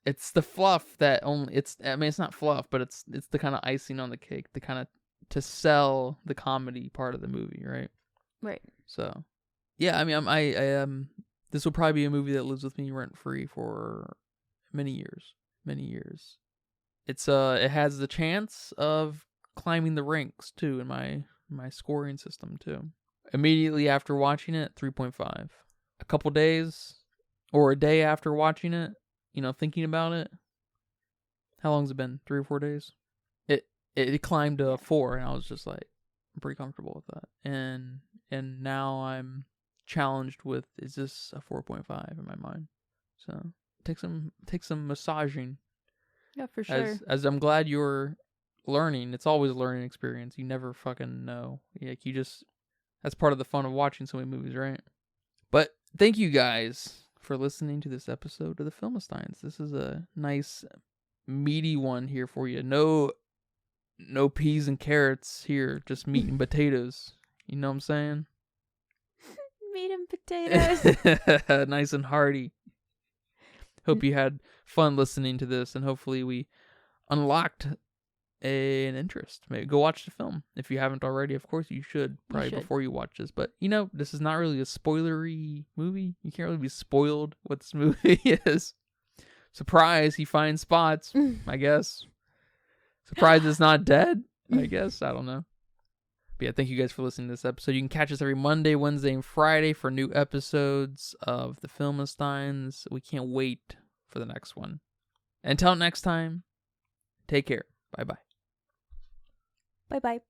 It's the fluff that only, it's not fluff, but it's the kind of icing on the cake, the kind of, to sell the comedy part of the movie, right? Right. So, yeah, I this will probably be a movie that lives with me rent free for many years. It's it has the chance of climbing the ranks too in my scoring system too. Immediately after watching it, 3.5. A couple days or a day after watching it, thinking about it. How long's it been? 3 or 4 days? It climbed to a 4, and I was just like, I'm pretty comfortable with that. And and now I'm challenged with, is this a 4.5 in my mind? So take some massaging. Yeah, for sure. As I'm glad you're learning. It's always a learning experience. You never fucking know. Like that's part of the fun of watching so many movies, right? But thank you guys for listening to this episode of the Filmistines. This is a nice meaty one here for you. No peas and carrots here, just meat and potatoes. You know what I'm saying? Meat and potatoes. Nice and hearty. Hope you had fun listening to this, and hopefully we unlocked an interest. Maybe go watch the film if you haven't already. Of course you should, probably before you watch this. But this is not really a spoilery movie. You can't really be spoiled what this movie is. Surprise, he finds spots, I guess. Surprise, it's not dead, I guess. I don't know. But yeah, thank you guys for listening to this episode. You can catch us every Monday, Wednesday, and Friday for new episodes of the Filmistines. We can't wait for the next one. Until next time, take care. Bye-bye. Bye-bye.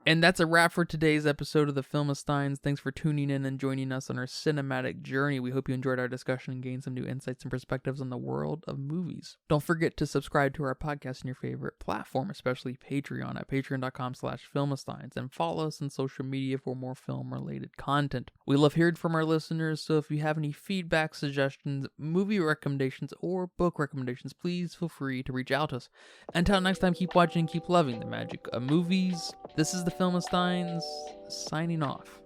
And that's a wrap for today's episode of the Filmistines. Thanks for tuning in and joining us on our cinematic journey. We hope you enjoyed our discussion and gained some new insights and perspectives on the world of movies. Don't forget to subscribe to our podcast on your favorite platform, especially Patreon at patreon.com/Filmistines, and follow us on social media for more film-related content. We love hearing from our listeners, so if you have any feedback, suggestions, movie recommendations, or book recommendations, please feel free to reach out to us. Until next time, keep watching and keep loving the magic of movies. This is the Filmistines, signing off.